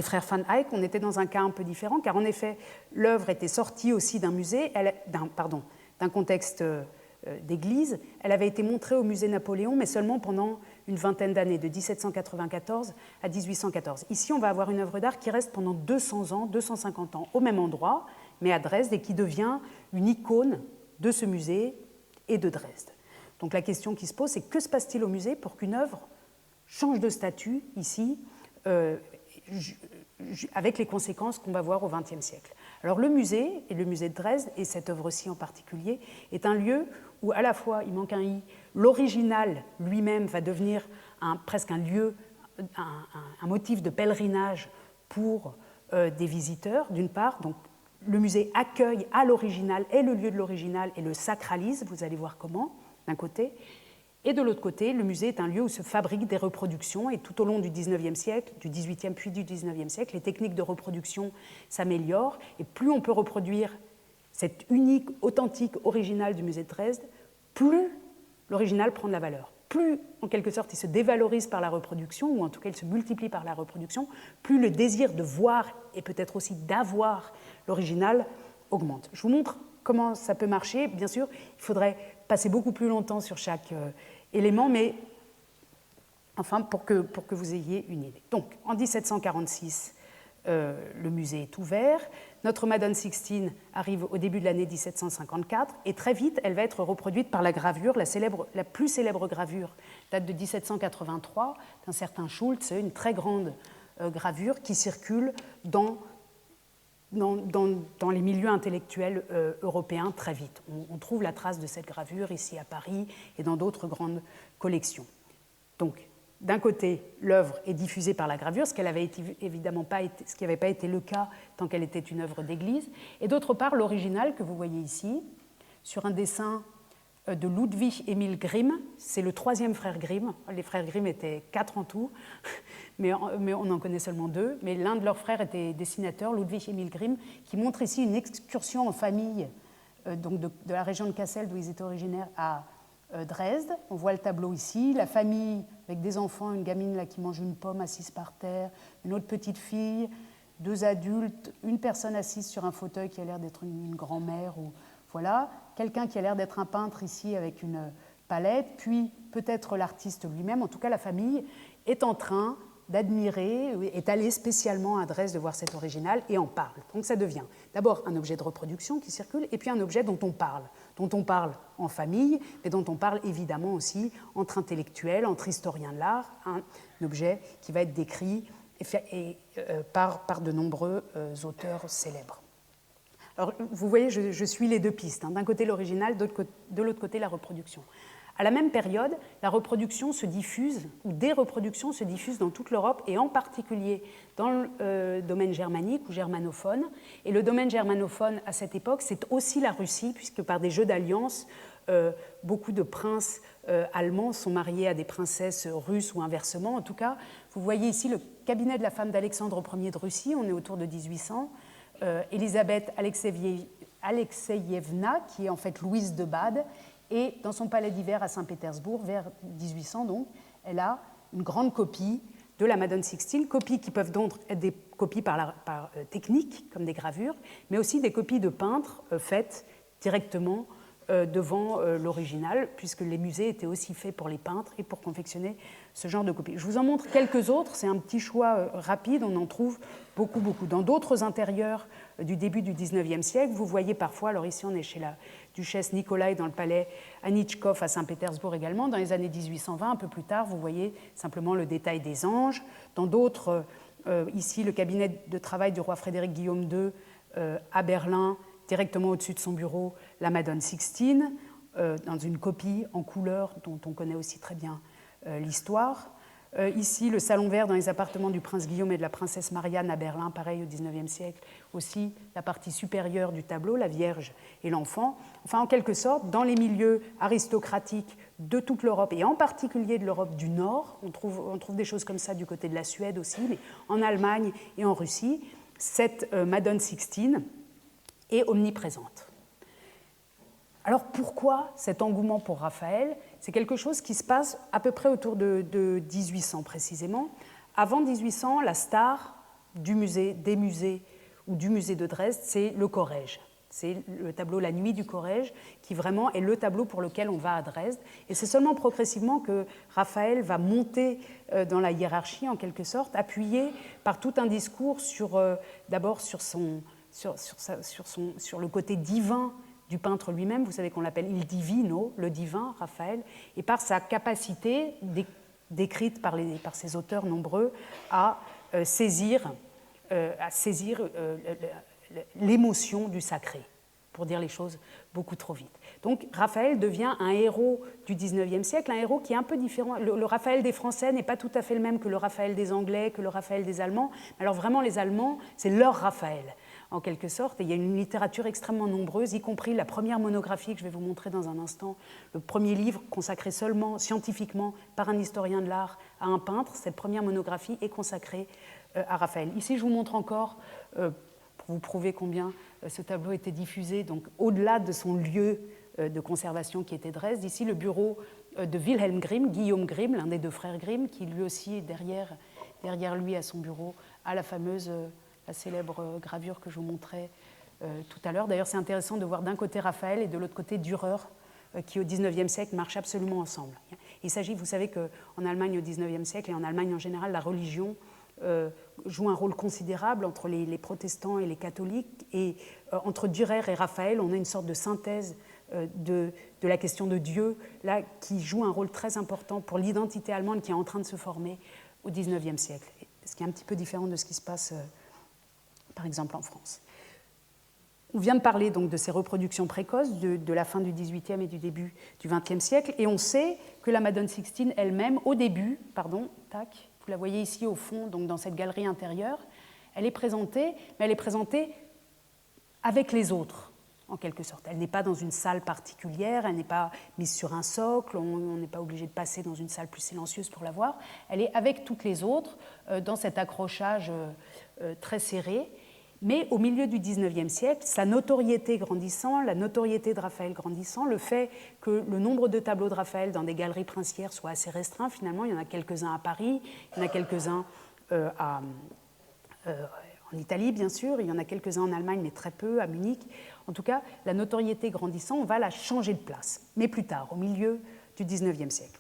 frères Van Eyck, on était dans un cas un peu différent, car en effet, l'œuvre était sortie aussi d'un musée, d'un contexte d'église. Elle avait été montrée au musée Napoléon, mais seulement pendant une vingtaine d'années, de 1794 à 1814. Ici, on va avoir une œuvre d'art qui reste pendant 200 ans, 250 ans, au même endroit, mais à Dresde, et qui devient une icône de ce musée et de Dresde. Donc la question qui se pose, c'est que se passe-t-il au musée pour qu'une œuvre change de statut ici, avec les conséquences qu'on va voir au XXe siècle. Alors le musée, et le musée de Dresde, et cette œuvre-ci en particulier, est un lieu où à la fois, il manque un i, l'original lui-même va devenir presque un lieu, un motif de pèlerinage pour des visiteurs, d'une part. Donc le musée accueille à l'original, est le lieu de l'original et le sacralise, vous allez voir comment, d'un côté. Et de l'autre côté, le musée est un lieu où se fabriquent des reproductions, et tout au long du XIXe siècle, du XVIIIe puis du XIXe siècle, les techniques de reproduction s'améliorent, et plus on peut reproduire cet unique, authentique original du musée de Dresde, plus l'original prend de la valeur. plus, en quelque sorte, il se dévalorise par la reproduction, ou en tout cas, il se multiplie par la reproduction, plus le désir de voir et peut-être aussi d'avoir l'original augmente. Je vous montre comment ça peut marcher. Bien sûr, il faudrait passer beaucoup plus longtemps sur chaque élément, mais enfin, pour que vous ayez une idée. Donc, en 1746, le musée est ouvert. Notre Madone Sixtine arrive au début de l'année 1754 et très vite, elle va être reproduite par la gravure. La plus célèbre gravure date de 1783 d'un certain Schultz, une très grande gravure qui circule dans les milieux intellectuels européens très vite. On trouve la trace de cette gravure ici à Paris et dans d'autres grandes collections. Donc, d'un côté, l'œuvre est diffusée par la gravure, ce qui n'avait pas été le cas tant qu'elle était une œuvre d'église, et d'autre part, l'original que vous voyez ici, sur un dessin de Ludwig Emil Grimm, c'est le troisième frère Grimm. Les frères Grimm étaient 4 en tout, mais on en connaît seulement 2, mais l'un de leurs frères était dessinateur, Ludwig Emil Grimm, qui montre ici une excursion en famille donc de la région de Kassel, d'où ils étaient originaires, à Dresde. On voit le tableau ici, la famille avec des enfants, une gamine là, qui mange une pomme assise par terre, une autre petite fille, 2 adultes, une personne assise sur un fauteuil qui a l'air d'être une grand-mère, ou voilà, quelqu'un qui a l'air d'être un peintre ici avec une palette, puis peut-être l'artiste lui-même. En tout cas, la famille est en train d'admirer, est allée spécialement à Dresde de voir cet original et en parle. Donc ça devient d'abord un objet de reproduction qui circule et puis un objet dont on parle en famille, mais dont on parle évidemment aussi entre intellectuels, entre historiens de l'art, un objet qui va être décrit par de nombreux auteurs célèbres. Alors, vous voyez, je suis les deux pistes. D'un côté l'original, de l'autre côté la reproduction. À la même période, la reproduction se diffuse, ou des reproductions se diffusent dans toute l'Europe, et en particulier dans le domaine germanique ou germanophone. Et le domaine germanophone, à cette époque, c'est aussi la Russie, puisque par des jeux d'alliance, beaucoup de princes allemands sont mariés à des princesses russes ou inversement. En tout cas, vous voyez ici le cabinet de la femme d'Alexandre Ier de Russie, on est autour de 1800. Elisabeth Alexeyevna, qui est en fait Louise de Bade, et dans son palais d'hiver à Saint-Pétersbourg, vers 1800 donc, elle a une grande copie de la Madone Sixtine, copies qui peuvent donc être des copies par technique, comme des gravures, mais aussi des copies de peintres faites directement devant l'original, puisque les musées étaient aussi faits pour les peintres et pour confectionner ce genre de copies. Je vous en montre quelques autres, c'est un petit choix rapide, on en trouve beaucoup. Dans d'autres intérieurs du début du XIXe siècle, vous voyez parfois, alors ici on est chez la duchesse Nikolai dans le palais Anichkov à Saint-Pétersbourg également, dans les années 1820, un peu plus tard, vous voyez simplement le détail des anges. Dans d'autres, ici le cabinet de travail du roi Frédéric Guillaume II à Berlin, directement au-dessus de son bureau, la Madone Sixtine, dans une copie en couleur dont on connaît aussi très bien l'histoire. Ici, le salon vert dans les appartements du prince Guillaume et de la princesse Marianne à Berlin, pareil au XIXe siècle, aussi la partie supérieure du tableau, la Vierge et l'enfant. Enfin, en quelque sorte, dans les milieux aristocratiques de toute l'Europe, et en particulier de l'Europe du Nord, on trouve des choses comme ça du côté de la Suède aussi, mais en Allemagne et en Russie, cette Madone Sixtine est omniprésente. Alors pourquoi cet engouement pour Raphaël ? C'est quelque chose qui se passe à peu près autour de 1800 précisément. Avant 1800, la star des musées ou du musée de Dresde, c'est le Corrège. C'est le tableau La Nuit du Corrège qui vraiment est le tableau pour lequel on va à Dresde. Et c'est seulement progressivement que Raphaël va monter dans la hiérarchie en quelque sorte, appuyé par tout un discours d'abord sur le côté divin du peintre lui-même. Vous savez qu'on l'appelle il divino, le divin, Raphaël, et par sa capacité, décrite par ses auteurs nombreux, à saisir l'émotion du sacré, pour dire les choses beaucoup trop vite. Donc Raphaël devient un héros du XIXe siècle, un héros qui est un peu différent. Le Raphaël des Français n'est pas tout à fait le même que le Raphaël des Anglais, que le Raphaël des Allemands. Alors vraiment, les Allemands, c'est leur Raphaël, en quelque sorte. Et il y a une littérature extrêmement nombreuse, y compris la première monographie que je vais vous montrer dans un instant, le premier livre consacré seulement scientifiquement par un historien de l'art à un peintre. Cette première monographie est consacrée à Raphaël. Ici, je vous montre encore, pour vous prouver combien ce tableau était diffusé, donc au-delà de son lieu de conservation qui était Dresde. Ici, le bureau de Wilhelm Grimm, Guillaume Grimm, l'un des deux frères Grimm, qui lui aussi, derrière lui à son bureau, a la célèbre gravure que je vous montrais tout à l'heure. D'ailleurs, c'est intéressant de voir d'un côté Raphaël et de l'autre côté Dürer, qui au XIXe siècle marchent absolument ensemble. Il s'agit, vous savez qu'en Allemagne au XIXe siècle et en Allemagne en général, la religion joue un rôle considérable entre les protestants et les catholiques. Et entre Dürer et Raphaël, on a une sorte de synthèse de la question de Dieu, là, qui joue un rôle très important pour l'identité allemande qui est en train de se former au XIXe siècle. Ce qui est un petit peu différent de ce qui se passe, par exemple, en France. On vient de parler donc de ces reproductions précoces de la fin du XVIIIe et du début du XXe siècle, et on sait que la Madone Sixtine elle-même, au début, vous la voyez ici au fond, donc dans cette galerie intérieure, elle est présentée, mais elle est présentée avec les autres, en quelque sorte. Elle n'est pas dans une salle particulière, elle n'est pas mise sur un socle, on n'est pas obligé de passer dans une salle plus silencieuse pour la voir. Elle est avec toutes les autres, dans cet accrochage très serré. Mais au milieu du XIXe siècle, sa notoriété grandissant, la notoriété de Raphaël grandissant, le fait que le nombre de tableaux de Raphaël dans des galeries princières soit assez restreint, finalement, il y en a quelques-uns à Paris, il y en a quelques-uns en Italie, bien sûr, il y en a quelques-uns en Allemagne, mais très peu, à Munich. En tout cas, la notoriété grandissant, on va la changer de place, mais plus tard, au milieu du XIXe siècle.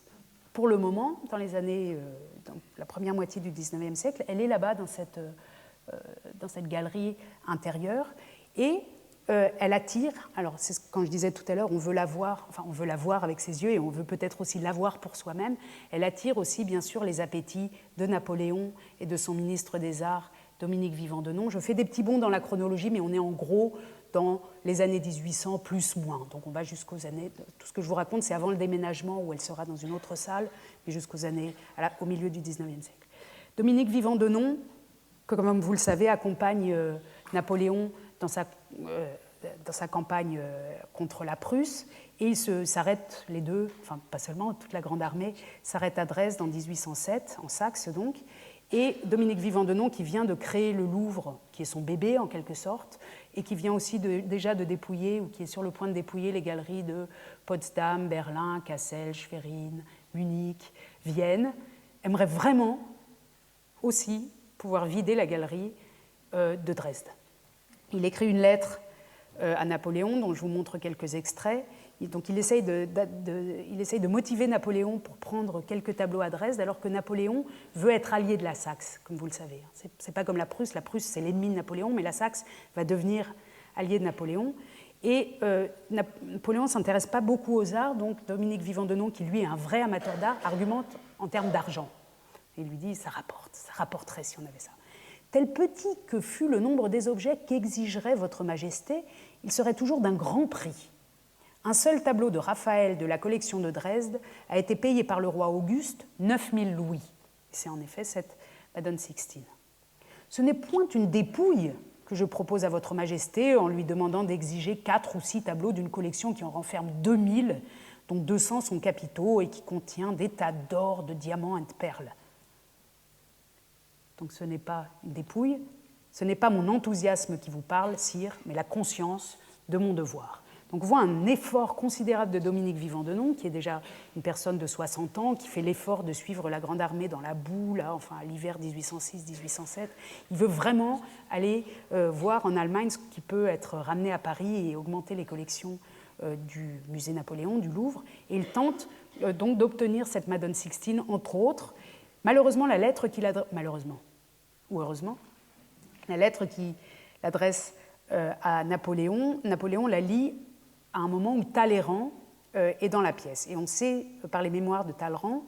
Pour le moment, dans la première moitié du XIXe siècle, elle est là-bas dans cette galerie intérieure, et elle attire, alors c'est quand je disais tout à l'heure, on veut la voir avec ses yeux, et on veut peut-être aussi la voir pour soi-même, elle attire aussi bien sûr les appétits de Napoléon et de son ministre des Arts, Dominique Vivant-Denon. Je fais des petits bonds dans la chronologie, mais on est en gros dans les années 1800, plus moins. Donc on va jusqu'aux années... Tout ce que je vous raconte, c'est avant le déménagement, où elle sera dans une autre salle, mais au milieu du XIXe siècle. Dominique Vivant-Denon, comme vous le savez, accompagne Napoléon dans sa campagne contre la Prusse, et ils s'arrêtent les deux, enfin pas seulement, toute la grande armée s'arrête à Dresde en 1807, en Saxe donc, et Dominique Vivant-Denon qui vient de créer le Louvre, qui est son bébé en quelque sorte, et qui vient aussi déjà de dépouiller, ou qui est sur le point de dépouiller les galeries de Potsdam, Berlin, Kassel, Schwerin, Munich, Vienne, aimerait vraiment aussi pouvoir vider la galerie de Dresde. Il écrit une lettre à Napoléon, dont je vous montre quelques extraits. Donc il essaye de motiver Napoléon pour prendre quelques tableaux à Dresde, alors que Napoléon veut être allié de la Saxe, comme vous le savez. C'est pas comme la Prusse c'est l'ennemi de Napoléon, mais la Saxe va devenir allié de Napoléon. Et Napoléon ne s'intéresse pas beaucoup aux arts, donc Dominique Vivant-Denon, qui lui est un vrai amateur d'art, argumente en termes d'argent. Il lui dit, ça rapporterait si on avait ça. Tel petit que fût le nombre des objets qu'exigerait votre majesté, il serait toujours d'un grand prix. Un seul tableau de Raphaël de la collection de Dresde a été payé par le roi Auguste 9000 louis. C'est en effet cette Madone Sixtine. Ce n'est point une dépouille que je propose à votre majesté en lui demandant d'exiger 4 ou 6 tableaux d'une collection qui en renferme 2000, dont 200 sont capitaux et qui contient des tas d'or, de diamants et de perles. Donc ce n'est pas une dépouille, ce n'est pas mon enthousiasme qui vous parle, sire, mais la conscience de mon devoir. Donc on voit un effort considérable de Dominique Vivant-Denon, qui est déjà une personne de 60 ans, qui fait l'effort de suivre la Grande Armée dans la boue, à l'hiver 1806-1807. Il veut vraiment aller voir en Allemagne ce qui peut être ramené à Paris et augmenter les collections du musée Napoléon, du Louvre. Et il tente donc d'obtenir cette Madone Sixtine, entre autres. Malheureusement, la lettre qu'il adresse... Malheureusement, ou heureusement, la lettre qu'il adresse à Napoléon la lit à un moment où Talleyrand est dans la pièce. Et on sait, par les mémoires de Talleyrand,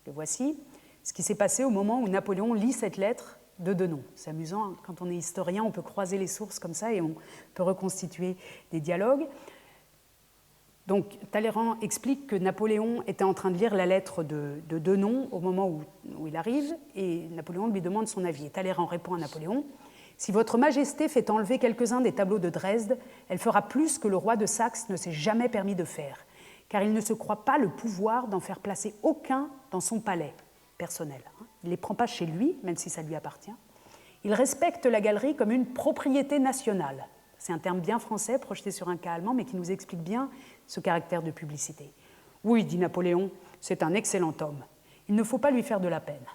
le voici, ce qui s'est passé au moment où Napoléon lit cette lettre de Denon. C'est amusant, hein, quand on est historien, on peut croiser les sources comme ça et on peut reconstituer des dialogues. Donc Talleyrand explique que Napoléon était en train de lire la lettre de Denon au moment où il arrive, et Napoléon lui demande son avis. Et Talleyrand répond à Napoléon: « Si votre majesté fait enlever quelques-uns des tableaux de Dresde, elle fera plus que le roi de Saxe ne s'est jamais permis de faire, car il ne se croit pas le pouvoir d'en faire placer aucun dans son palais personnel. Il ne les prend pas chez lui, même si ça lui appartient. Il respecte la galerie comme une propriété nationale. » C'est un terme bien français, projeté sur un cas allemand, mais qui nous explique bien ce caractère de publicité. « Oui, dit Napoléon, c'est un excellent homme. Il ne faut pas lui faire de la peine.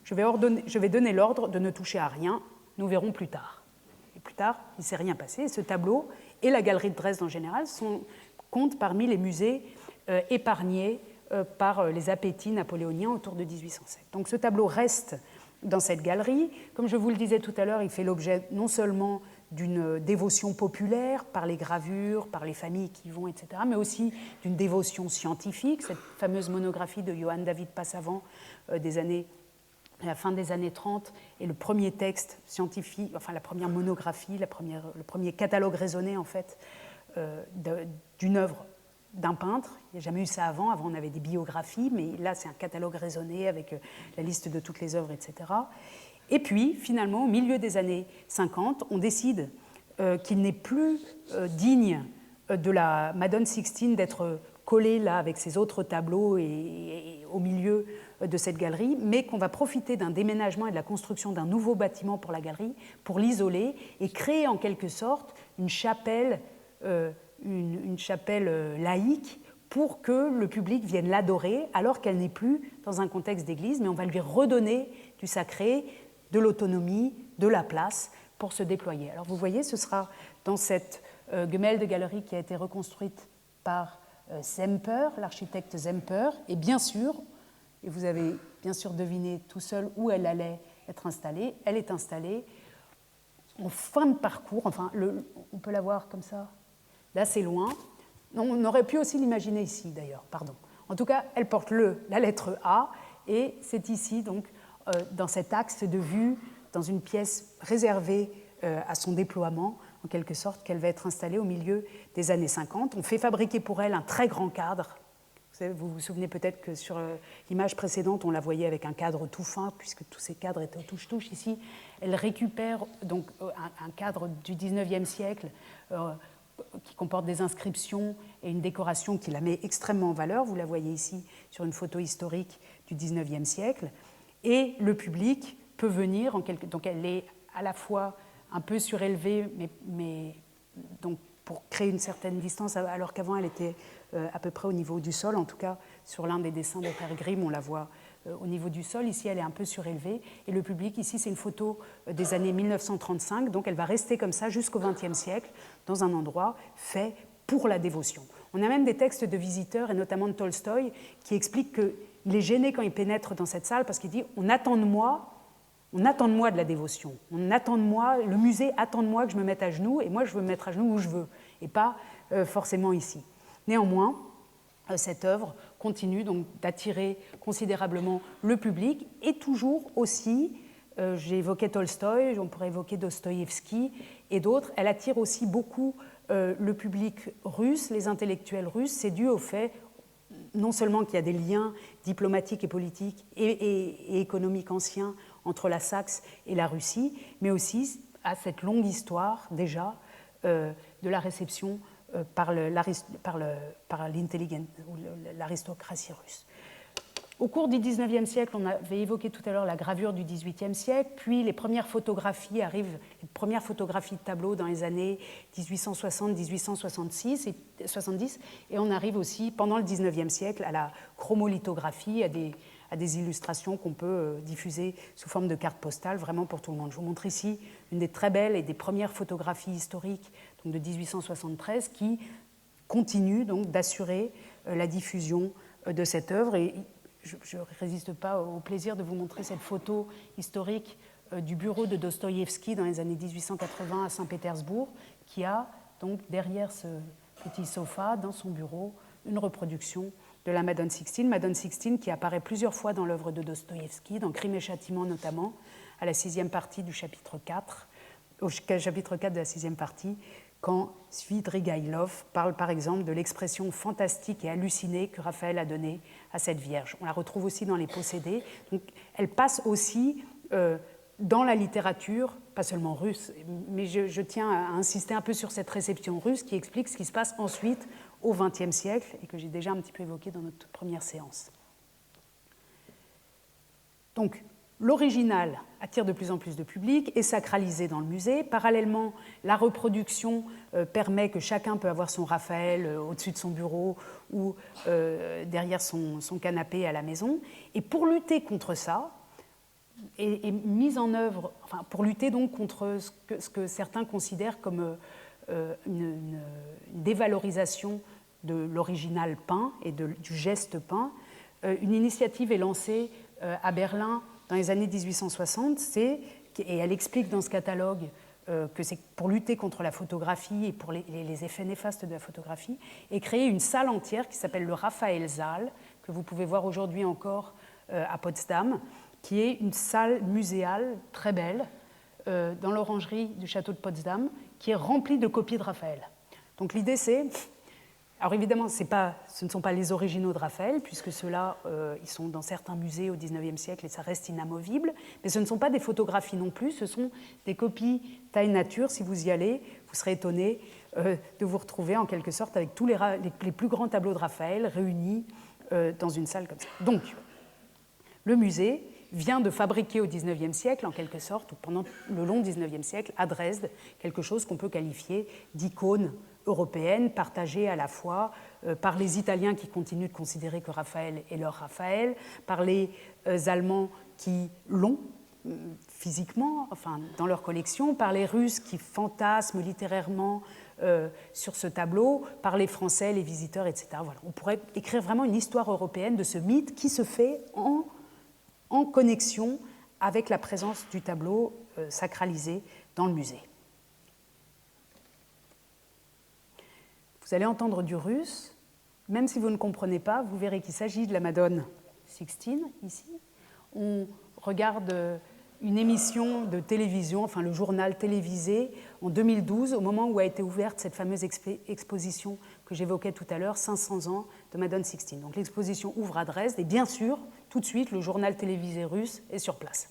Je vais donner l'ordre de ne toucher à rien, nous verrons plus tard. Et plus tard, il ne s'est rien passé. Et ce tableau et la galerie de Dresde en général comptent parmi les musées épargnés par les appétits napoléoniens autour de 1807. Donc ce tableau reste dans cette galerie. Comme je vous le disais tout à l'heure, il fait l'objet non seulement d'une dévotion populaire par les gravures, par les familles qui y vont, etc., mais aussi d'une dévotion scientifique. Cette fameuse monographie de Johann David Passavant à la fin des années 30 est le premier texte scientifique, enfin la première monographie, le premier catalogue raisonné en fait d'une œuvre d'un peintre. Il n'y a jamais eu ça avant. Avant, on avait des biographies, mais là, c'est un catalogue raisonné avec la liste de toutes les œuvres, etc. Et puis, finalement, au milieu des années 50, on décide qu'il n'est plus digne de la Madone Sixtine d'être collé là avec ses autres tableaux et au milieu de cette galerie, mais qu'on va profiter d'un déménagement et de la construction d'un nouveau bâtiment pour la galerie, pour l'isoler et créer en quelque sorte une chapelle laïque pour que le public vienne l'adorer alors qu'elle n'est plus dans un contexte d'église, mais on va lui redonner du sacré, de l'autonomie, de la place pour se déployer. Alors vous voyez, ce sera dans cette Gemälde-galerie qui a été reconstruite par Semper, l'architecte Semper, et bien sûr, et vous avez bien sûr deviné tout seul où elle allait être installée, elle est installée en fin de parcours, enfin on peut la voir comme ça, là c'est loin, on aurait pu aussi l'imaginer ici d'ailleurs, pardon. En tout cas, elle porte la lettre A, et c'est ici donc dans cet axe de vue, dans une pièce réservée à son déploiement, en quelque sorte, qu'elle va être installée au milieu des années 50. On fait fabriquer pour elle un très grand cadre. Vous vous souvenez peut-être que sur l'image précédente, on la voyait avec un cadre tout fin, puisque tous ces cadres étaient au touche-touche. Ici, elle récupère donc un cadre du 19e siècle qui comporte des inscriptions et une décoration qui la met extrêmement en valeur. Vous la voyez ici sur une photo historique du 19e siècle. Et le public peut venir, donc elle est à la fois un peu surélevée, mais donc pour créer une certaine distance, alors qu'avant elle était à peu près au niveau du sol. En tout cas, sur l'un des dessins de Père Grimm, on la voit au niveau du sol. Ici, elle est un peu surélevée. Et le public, ici, c'est une photo des années 1935, donc elle va rester comme ça jusqu'au XXe siècle, dans un endroit fait pour la dévotion. On a même des textes de visiteurs, et notamment de Tolstoï, qui expliquent qu'il est gêné quand il pénètre dans cette salle, parce qu'il dit « on attend de moi de la dévotion, on attend de moi, le musée attend de moi que je me mette à genoux, et moi je veux me mettre à genoux où je veux, et pas forcément ici ». Néanmoins, cette œuvre continue donc d'attirer considérablement le public, et toujours aussi, j'ai évoqué Tolstoï, on pourrait évoquer Dostoïevski et d'autres, elle attire aussi beaucoup le public russe, les intellectuels russes. C'est dû au fait non seulement qu'il y a des liens diplomatiques et politiques et économiques anciens entre la Saxe et la Russie, mais aussi à cette longue histoire déjà de la réception par l'intelligence ou l'aristocratie russe. Au cours du XIXe siècle, on avait évoqué tout à l'heure la gravure du XVIIIe siècle, puis les premières photographies arrivent, les premières photographies de tableaux dans les années 1860-1870, et on arrive aussi pendant le XIXe siècle à la chromolithographie, à des illustrations qu'on peut diffuser sous forme de cartes postales, vraiment pour tout le monde. Je vous montre ici une des très belles et des premières photographies historiques donc de 1873 qui continue donc d'assurer la diffusion de cette œuvre. Et je ne résiste pas au plaisir de vous montrer cette photo historique du bureau de Dostoïevski dans les années 1880 à Saint-Pétersbourg, qui a donc derrière ce petit sofa dans son bureau une reproduction de la Madone Sixtine qui apparaît plusieurs fois dans l'œuvre de Dostoïevski, dans Crime et Châtiment notamment, à la 6e partie du chapitre 4, au chapitre 4 de la 6e partie, quand Svidrigaïlov parle par exemple de l'expression fantastique et hallucinée que Raphaël a donnée à cette Vierge. On la retrouve aussi dans Les Possédés. Donc, elle passe aussi dans la littérature, pas seulement russe, mais je tiens à insister un peu sur cette réception russe qui explique ce qui se passe ensuite au XXe siècle et que j'ai déjà un petit peu évoqué dans notre première séance. Donc, L'original attire de plus en plus de public, est sacralisé dans le musée. Parallèlement, la reproduction permet que chacun peut avoir son Raphaël au-dessus de son bureau ou derrière son canapé à la maison. Et pour lutter contre ça, est mise en œuvre, enfin, pour lutter donc contre ce que certains considèrent comme une dévalorisation de l'original peint et du geste peint, une initiative est lancée à Berlin dans les années 1860, et elle explique dans ce catalogue que c'est pour lutter contre la photographie et pour les effets néfastes de la photographie, et créer une salle entière qui s'appelle le Raphael-Saal, que vous pouvez voir aujourd'hui encore à Potsdam, qui est une salle muséale très belle dans l'orangerie du château de Potsdam, qui est remplie de copies de Raphaël. Donc l'idée c'est... Alors évidemment, ce ne sont pas les originaux de Raphaël, puisque ceux-là, ils sont dans certains musées au XIXe siècle et ça reste inamovible, mais ce ne sont pas des photographies non plus, ce sont des copies taille nature. Si vous y allez, vous serez étonné de vous retrouver en quelque sorte avec tous les plus grands tableaux de Raphaël réunis dans une salle comme ça. Donc, le musée vient de fabriquer au XIXe siècle, en quelque sorte, ou pendant le long XIXe siècle, à Dresde, quelque chose qu'on peut qualifier d'icône européenne, partagée à la fois par les Italiens qui continuent de considérer que Raphaël est leur Raphaël, par les Allemands qui l'ont physiquement, enfin dans leur collection, par les Russes qui fantasment littérairement sur ce tableau, par les Français, les visiteurs, etc. Voilà. On pourrait écrire vraiment une histoire européenne de ce mythe qui se fait en connexion avec la présence du tableau sacralisé dans le musée. Vous allez entendre du russe, même si vous ne comprenez pas, vous verrez qu'il s'agit de la Madone Sixtine, ici. On regarde une émission de télévision, enfin le journal télévisé, en 2012, au moment où a été ouverte cette fameuse exposition que j'évoquais tout à l'heure, 500 ans de Madone Sixtine. Donc l'exposition ouvre à Dresde, et bien sûr, tout de suite, le journal télévisé russe est sur place.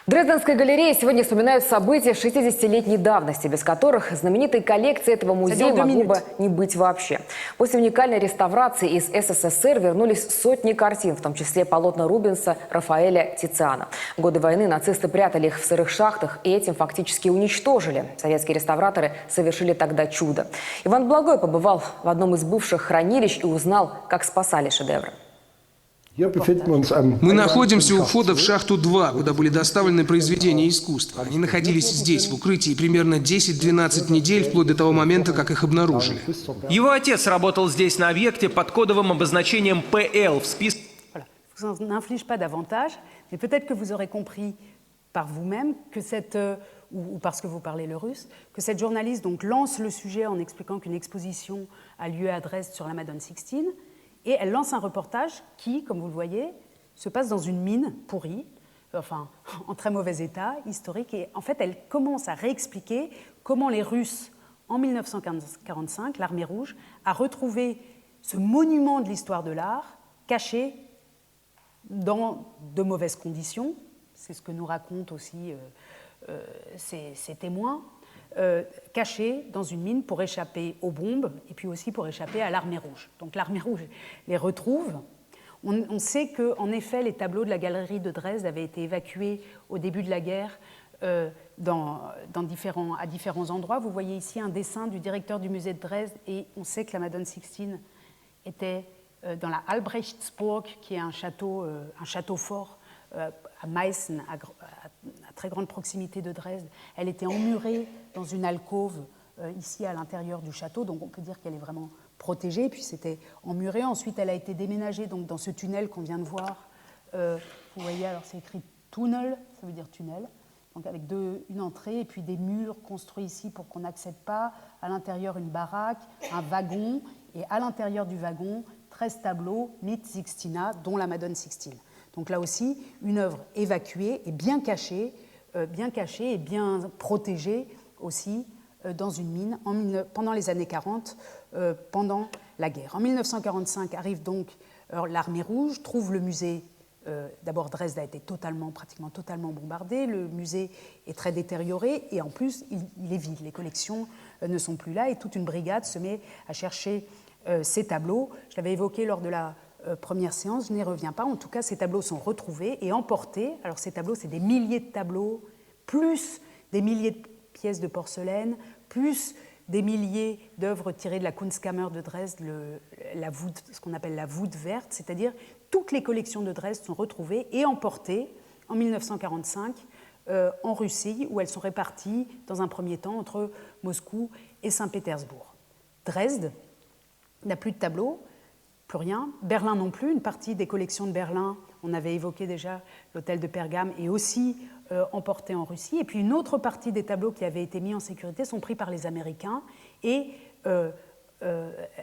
Дрезденской галерее сегодня вспоминают события 60-летней давности, без которых знаменитой коллекции этого музея могло бы не быть вообще. После уникальной реставрации из СССР вернулись сотни картин, в том числе полотна Рубенса, Рафаэля, Тициана. В годы войны нацисты прятали их в сырых шахтах и этим фактически уничтожили. Советские реставраторы совершили тогда чудо. Иван Благой побывал в одном из бывших хранилищ и узнал, как спасали шедевры. Мы находимся у входа в шахту 2, куда были доставлены произведения искусства. Они находились здесь, в укрытии, примерно 10-12 недель, вплоть до того момента, как их обнаружили. Его отец работал здесь на объекте под кодовым обозначением ПЛ в списке. Voilà. Je vous n'inflige pas davantage, mais peut-être que vous aurez compris par vous-même que ou parce que vous parlez le russe, que cette journaliste donc lance le sujet en expliquant qu'une exposition a lieu à Dresde sur la Madone Sixtine. Et elle lance un reportage qui, comme vous le voyez, se passe dans une mine pourrie, enfin en très mauvais état, historique. Et en fait, elle commence à réexpliquer comment les Russes, en 1945, l'Armée rouge, a retrouvé ce monument de l'histoire de l'art caché dans de mauvaises conditions. C'est ce que nous racontent aussi ces témoins. Cachés dans une mine pour échapper aux bombes et puis aussi pour échapper à l'Armée rouge. Donc l'Armée rouge les retrouve. On sait qu'en effet, les tableaux de la galerie de Dresde avaient été évacués au début de la guerre à différents endroits. Vous voyez ici un dessin du directeur du musée de Dresde et on sait que la Madone Sixtine était dans la Albrechtsburg, qui est un château fort à Meißen, à très grande proximité de Dresde. Elle était emmurée dans une alcôve ici à l'intérieur du château, donc on peut dire qu'elle est vraiment protégée, puis c'était emmuré. Ensuite, elle a été déménagée donc, dans ce tunnel qu'on vient de voir. Vous voyez, alors c'est écrit tunnel, ça veut dire tunnel, donc avec une entrée et puis des murs construits ici pour qu'on n'accède pas. À l'intérieur, une baraque, un wagon, et à l'intérieur du wagon, 13 tableaux, mit Sixtina, dont la Madone Sixtine. Donc là aussi, une œuvre évacuée et bien cachée et bien protégée aussi dans une mine pendant les années 40, pendant la guerre. En 1945 arrive donc l'Armée rouge, trouve le musée. D'abord, Dresde a été pratiquement totalement bombardé, le musée est très détérioré et en plus, il est vide, les collections ne sont plus là et toute une brigade se met à chercher ces tableaux. Je l'avais évoqué lors de la première séance, je n'y reviens pas. En tout cas, ces tableaux sont retrouvés et emportés. Alors ces tableaux, c'est des milliers de tableaux, plus des milliers de pièces de porcelaine, plus des milliers d'œuvres tirées de la Kunstkammer de Dresde, ce qu'on appelle la voûte verte, c'est-à-dire toutes les collections de Dresde sont retrouvées et emportées en 1945 en Russie, où elles sont réparties dans un premier temps entre Moscou et Saint-Pétersbourg. Dresde n'a plus de tableaux, plus rien. Berlin non plus, une partie des collections de Berlin, on avait évoqué déjà l'hôtel de Pergame, est aussi emportée en Russie. Et puis une autre partie des tableaux qui avaient été mis en sécurité sont pris par les Américains et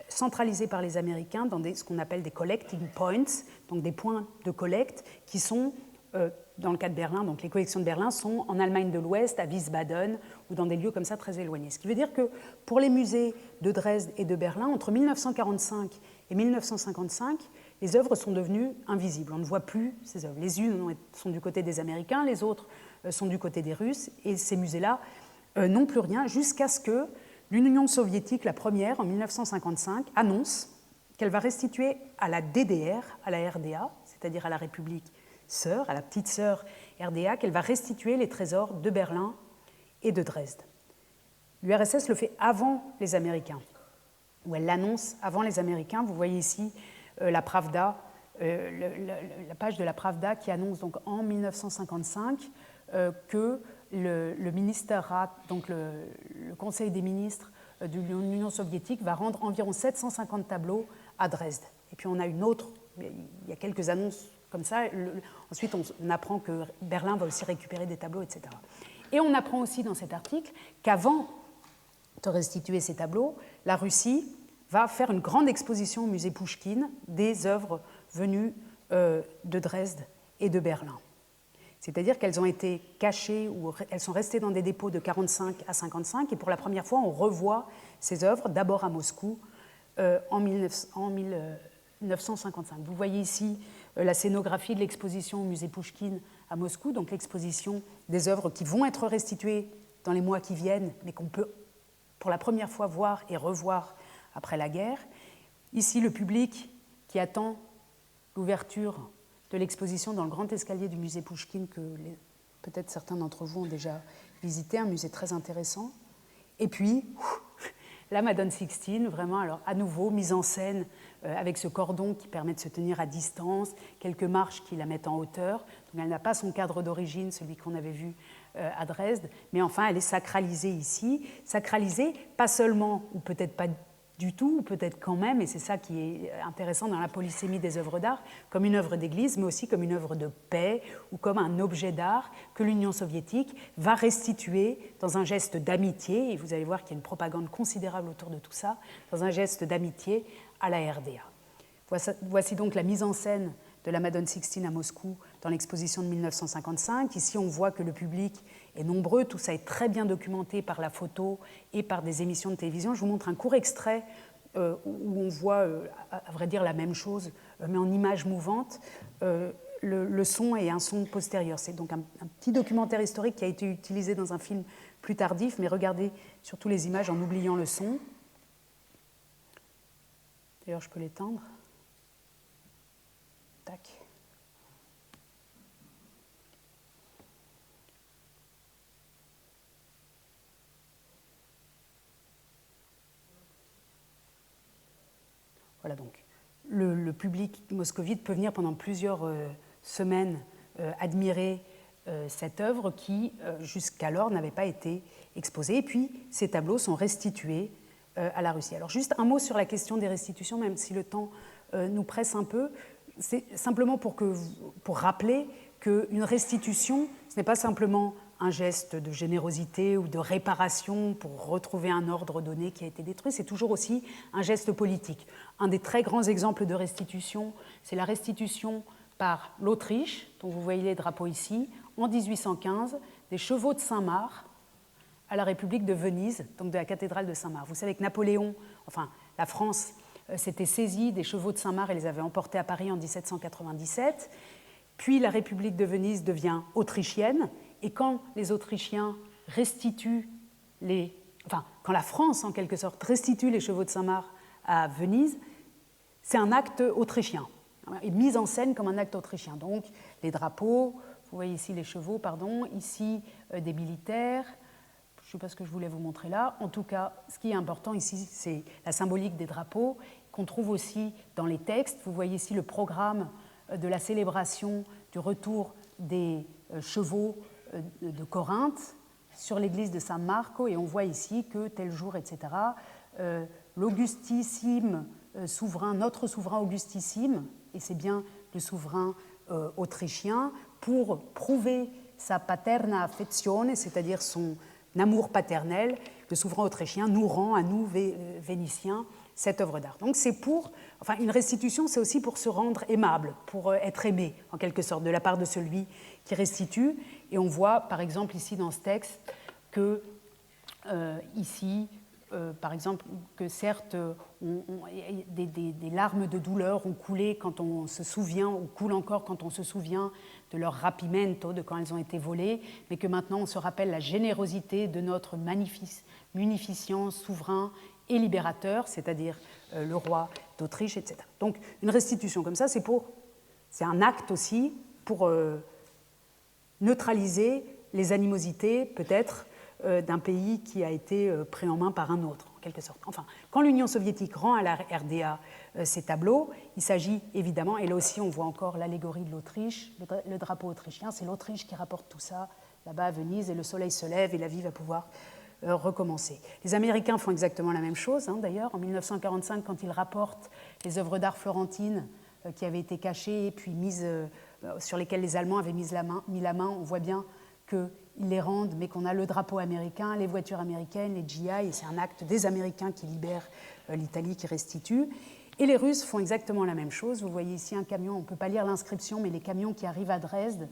centralisés par les Américains dans ce qu'on appelle des collecting points, donc des points de collecte qui sont, dans le cas de Berlin, donc les collections de Berlin sont en Allemagne de l'Ouest, à Wiesbaden, ou dans des lieux comme ça très éloignés. Ce qui veut dire que pour les musées de Dresde et de Berlin, entre 1945 et 1955, les œuvres sont devenues invisibles. On ne voit plus ces œuvres. Les unes sont du côté des Américains, les autres sont du côté des Russes, et ces musées-là n'ont plus rien jusqu'à ce que l'Union soviétique, la première, en 1955, annonce qu'elle va restituer à la DDR, à la RDA, c'est-à-dire à la République sœur, à la petite sœur RDA, qu'elle va restituer les trésors de Berlin et de Dresde. L'URSS le fait avant les Américains, ou elle l'annonce avant les Américains. Vous voyez ici la Pravda, la page de la Pravda qui annonce donc en 1955 que le ministère, donc le Conseil des ministres de l'Union soviétique va rendre environ 750 tableaux à Dresde. Et puis on a une autre, il y a quelques annonces comme ça. Ensuite, on apprend que Berlin va aussi récupérer des tableaux, etc. Et on apprend aussi dans cet article qu'avant de restituer ces tableaux, la Russie va faire une grande exposition au musée Pouchkine des œuvres venues de Dresde et de Berlin. C'est-à-dire qu'elles ont été cachées ou elles sont restées dans des dépôts de 45 à 55 et pour la première fois, on revoit ces œuvres, d'abord à Moscou, en 1955. Vous voyez ici la scénographie de l'exposition au musée Pouchkine à Moscou, donc l'exposition des œuvres qui vont être restituées dans les mois qui viennent, mais qu'on peut pour la première fois voir et revoir après la guerre. Ici, le public qui attend l'ouverture de l'exposition dans le grand escalier du musée Pouchkine, que peut-être certains d'entre vous ont déjà visité, un musée très intéressant. Et puis, la Madone Sixtine, vraiment, alors à nouveau, mise en scène avec ce cordon qui permet de se tenir à distance, quelques marches qui la mettent en hauteur. Donc elle n'a pas son cadre d'origine, celui qu'on avait vu à Dresde, mais enfin, elle est sacralisée ici. Sacralisée, pas seulement, ou peut-être pas du tout, ou peut-être quand même, et c'est ça qui est intéressant dans la polysémie des œuvres d'art, comme une œuvre d'église, mais aussi comme une œuvre de paix, ou comme un objet d'art que l'Union soviétique va restituer dans un geste d'amitié, et vous allez voir qu'il y a une propagande considérable autour de tout ça, dans un geste d'amitié à la RDA. Voici donc la mise en scène de la Madone Sixtine à Moscou dans l'exposition de 1955. Ici, on voit que le public est nombreux. Tout ça est très bien documenté par la photo et par des émissions de télévision. Je vous montre un court extrait où on voit, à vrai dire, la même chose, mais en images mouvantes. Le son est un son postérieur. C'est donc un petit documentaire historique qui a été utilisé dans un film plus tardif, mais regardez surtout les images en oubliant le son. D'ailleurs, je peux l'éteindre. Tac. Voilà donc. Le public moscovite peut venir pendant plusieurs semaines admirer cette œuvre qui, jusqu'alors, n'avait pas été exposée. Et puis, ces tableaux sont restitués à la Russie. Alors, juste un mot sur la question des restitutions, même si le temps nous presse un peu. C'est simplement pour rappeler qu'une restitution, ce n'est pas simplement un geste de générosité ou de réparation pour retrouver un ordre donné qui a été détruit, c'est toujours aussi un geste politique. Un des très grands exemples de restitution, c'est la restitution par l'Autriche, dont vous voyez les drapeaux ici, en 1815, des chevaux de Saint-Marc à la République de Venise, donc de la cathédrale de Saint-Marc. Vous savez que Napoléon, enfin la France, s'était saisie des chevaux de Saint-Marc et les avait emportés à Paris en 1797. Puis la République de Venise devient autrichienne. Et quand les Autrichiens restituent quand la France, en quelque sorte, restitue les chevaux de Saint-Marc à Venise, c'est un acte autrichien. est mise en scène comme un acte autrichien. Donc les drapeaux, vous voyez ici les chevaux, pardon, ici des militaires. Je ne sais pas ce que je voulais vous montrer là. En tout cas, ce qui est important ici, c'est la symbolique des drapeaux qu'on trouve aussi dans les textes. Vous voyez ici le programme de la célébration du retour des chevaux de Corinthe sur l'église de San Marco, et on voit ici que tel jour, etc., l'augustissime souverain, notre souverain augustissime, et c'est bien le souverain autrichien, pour prouver sa paterna affezione, c'est-à-dire son amour paternel, le souverain autrichien nous rend à nous, Vénitiens, cette œuvre d'art. Donc c'est pour, enfin une restitution, c'est aussi pour se rendre aimable, pour être aimé, en quelque sorte, de la part de celui qui restitue. Et on voit, par exemple, ici dans ce texte, que ici, par exemple, que certes, des larmes de douleur ont coulé quand on se souvient, ou coulent encore quand on se souvient de leur rapimento, de quand elles ont été volées, mais que maintenant on se rappelle la générosité de notre munificient souverain et libérateur, c'est-à-dire le roi d'Autriche, etc. Donc une restitution comme ça, c'est un acte aussi pour neutraliser les animosités, peut-être, d'un pays qui a été pris en main par un autre, en quelque sorte. Enfin, quand l'Union soviétique rend à la RDA ces tableaux, il s'agit évidemment, et là aussi on voit encore l'allégorie de l'Autriche, le drapeau autrichien, c'est l'Autriche qui rapporte tout ça là-bas à Venise, et le soleil se lève et la vie va pouvoir recommencer. Les Américains font exactement la même chose, d'ailleurs. En 1945, quand ils rapportent les œuvres d'art florentines qui avaient été cachées et puis sur lesquelles les Allemands avaient mis la main, on voit bien qu'ils les rendent, mais qu'on a le drapeau américain, les voitures américaines, les GI, et c'est un acte des Américains qui libèrent l'Italie, qui restitue. Et les Russes font exactement la même chose. Vous voyez ici un camion, on ne peut pas lire l'inscription, mais les camions qui arrivent à Dresde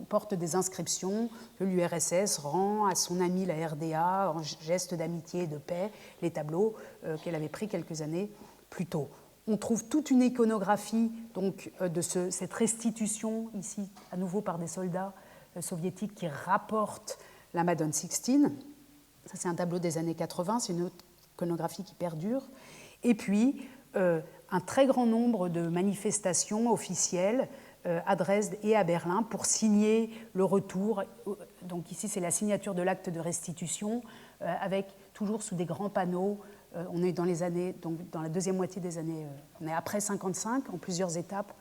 portent des inscriptions que l'URSS rend à son ami la RDA en geste d'amitié et de paix, les tableaux qu'elle avait pris quelques années plus tôt. On trouve toute une iconographie donc, de cette restitution, ici à nouveau par des soldats soviétiques qui rapportent la Madone Sixtine. Ça, c'est un tableau des années 80, c'est une iconographie qui perdure. Et puis, un très grand nombre de manifestations officielles à Dresde et à Berlin pour signer le retour. Donc ici, c'est la signature de l'acte de restitution avec toujours sous des grands panneaux. On est dans les années, donc dans la deuxième moitié des années, on est après 55, en plusieurs étapes.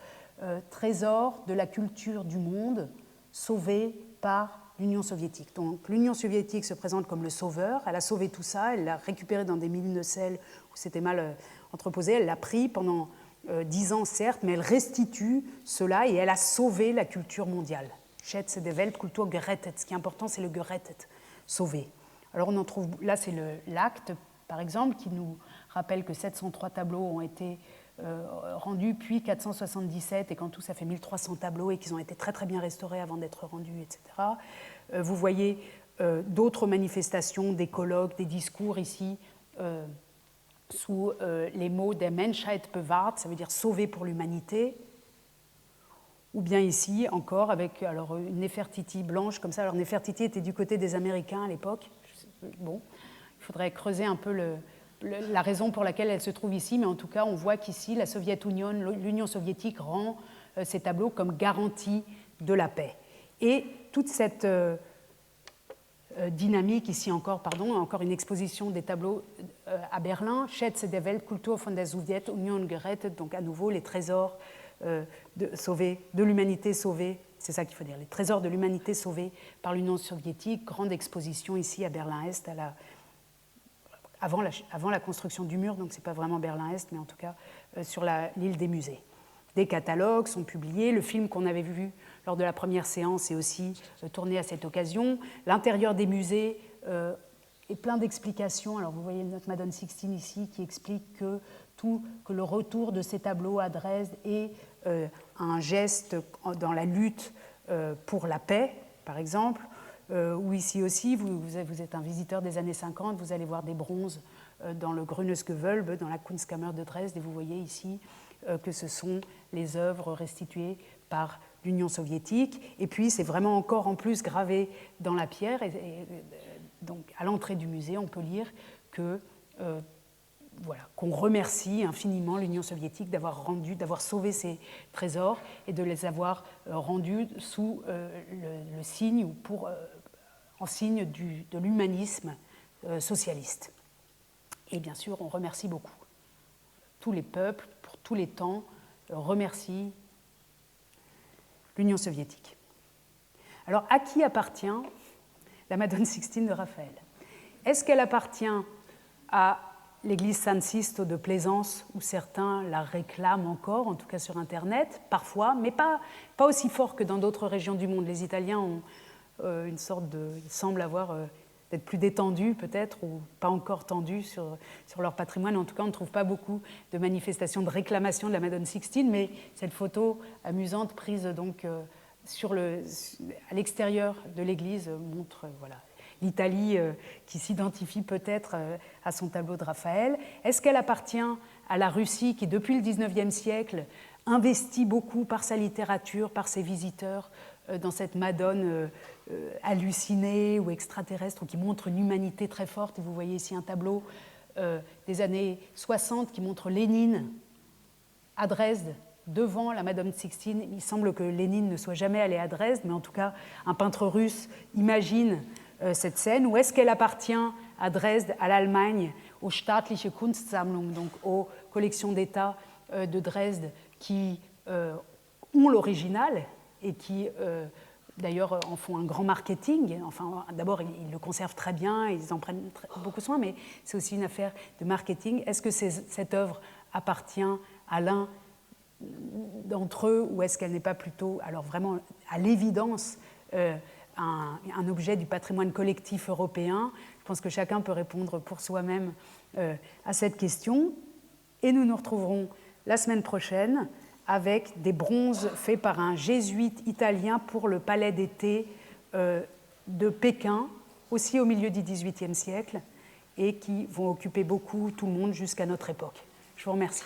Trésor de la culture du monde sauvé par l'Union soviétique. Donc l'Union soviétique se présente comme le sauveur. Elle a sauvé tout ça, elle l'a récupéré dans des mines de sel où c'était mal entreposé. Elle l'a pris pendant 10 ans, certes, mais elle restitue cela et elle a sauvé la culture mondiale. Schätze der Weltkultur gerettet. Ce qui est important, c'est le gerettet, sauvé. Alors on en trouve, là c'est l'acte, par exemple, qui nous rappelle que 703 tableaux ont été rendus, puis 477, et qu'en tout ça fait 1300 tableaux et qu'ils ont été très très bien restaurés avant d'être rendus, etc. Vous voyez d'autres manifestations, des colloques, des discours ici, sous les mots « der Menschheit bewahrt », ça veut dire « sauvé pour l'humanité », ou bien ici encore avec alors, une Néfertiti blanche comme ça. Alors Néfertiti était du côté des Américains à l'époque. Bon, il faudrait creuser un peu la raison pour laquelle elle se trouve ici, mais en tout cas on voit qu'ici la l'Union soviétique rend ces tableaux comme garantie de la paix. Et toute cette dynamique, ici encore une exposition des tableaux à Berlin, Schätze der Weltkultur von der Sowjetunion gerettet, donc à nouveau les trésors de l'humanité sauvée, c'est ça qu'il faut dire, les trésors de l'humanité sauvés par l'Union soviétique, grande exposition ici à Berlin-Est, avant la construction du mur, donc ce n'est pas vraiment Berlin-Est, mais en tout cas sur l'île des musées. Des catalogues sont publiés, le film qu'on avait vu lors de la première séance est aussi tourné à cette occasion. L'intérieur des musées est plein d'explications. Alors vous voyez notre Madone Sixtine ici qui explique que le retour de ces tableaux à Dresde est un geste dans la lutte pour la paix, par exemple. Ou ici aussi, vous êtes un visiteur des années 50, vous allez voir des bronzes dans le Grünes Gewölbe, dans la Kunstkammer de Dresde, et vous voyez ici que ce sont les œuvres restituées par l'Union soviétique. Et puis, c'est vraiment encore en plus gravé dans la pierre. Et donc, à l'entrée du musée, on peut lire que voilà, qu'on remercie infiniment l'Union soviétique d'avoir sauvé ces trésors et de les avoir rendus sous le signe ou en signe de l'humanisme socialiste. Et bien sûr, on remercie beaucoup. Tous les peuples, pour tous les temps, remercient l'Union soviétique. Alors, à qui appartient la Madone Sixtine de Raphaël? Est-ce qu'elle appartient à l'église San Sisto de Plaisance, où certains la réclament encore, en tout cas sur Internet, parfois, mais pas aussi fort que dans d'autres régions du monde. Les Italiens ont une sorte de... Ils semblent avoir... d'être plus détendus peut-être, ou pas encore tendus sur leur patrimoine. En tout cas, on ne trouve pas beaucoup de manifestations de réclamation de la Madone Sixtine, mais cette photo amusante prise donc à l'extérieur de l'église montre voilà, l'Italie qui s'identifie peut-être à son tableau de Raphaël. Est-ce qu'elle appartient à la Russie qui, depuis le XIXe siècle, investit beaucoup par sa littérature, par ses visiteurs, dans cette Madone hallucinée ou extraterrestre, ou qui montre une humanité très forte. Et vous voyez ici un tableau des années 60 qui montre Lénine à Dresde, devant la Madone Sixtine. Il semble que Lénine ne soit jamais allé à Dresde, mais en tout cas, un peintre russe imagine cette scène. Ou est-ce qu'elle appartient à Dresde, à l'Allemagne, aux Staatliche Kunstsammlung, donc aux collections d'État de Dresde, qui ont l'original et qui, d'ailleurs, en font un grand marketing. Enfin, d'abord, ils le conservent très bien, ils en prennent beaucoup soin, mais c'est aussi une affaire de marketing. Est-ce que cette œuvre appartient à l'un d'entre eux, ou est-ce qu'elle n'est pas plutôt, alors vraiment à l'évidence, un objet du patrimoine collectif européen? Je pense que chacun peut répondre pour soi-même à cette question. Et nous nous retrouverons la semaine prochaine avec des bronzes faits par un jésuite italien pour le palais d'été de Pékin, aussi au milieu du XVIIIe siècle, et qui vont occuper beaucoup tout le monde jusqu'à notre époque. Je vous remercie.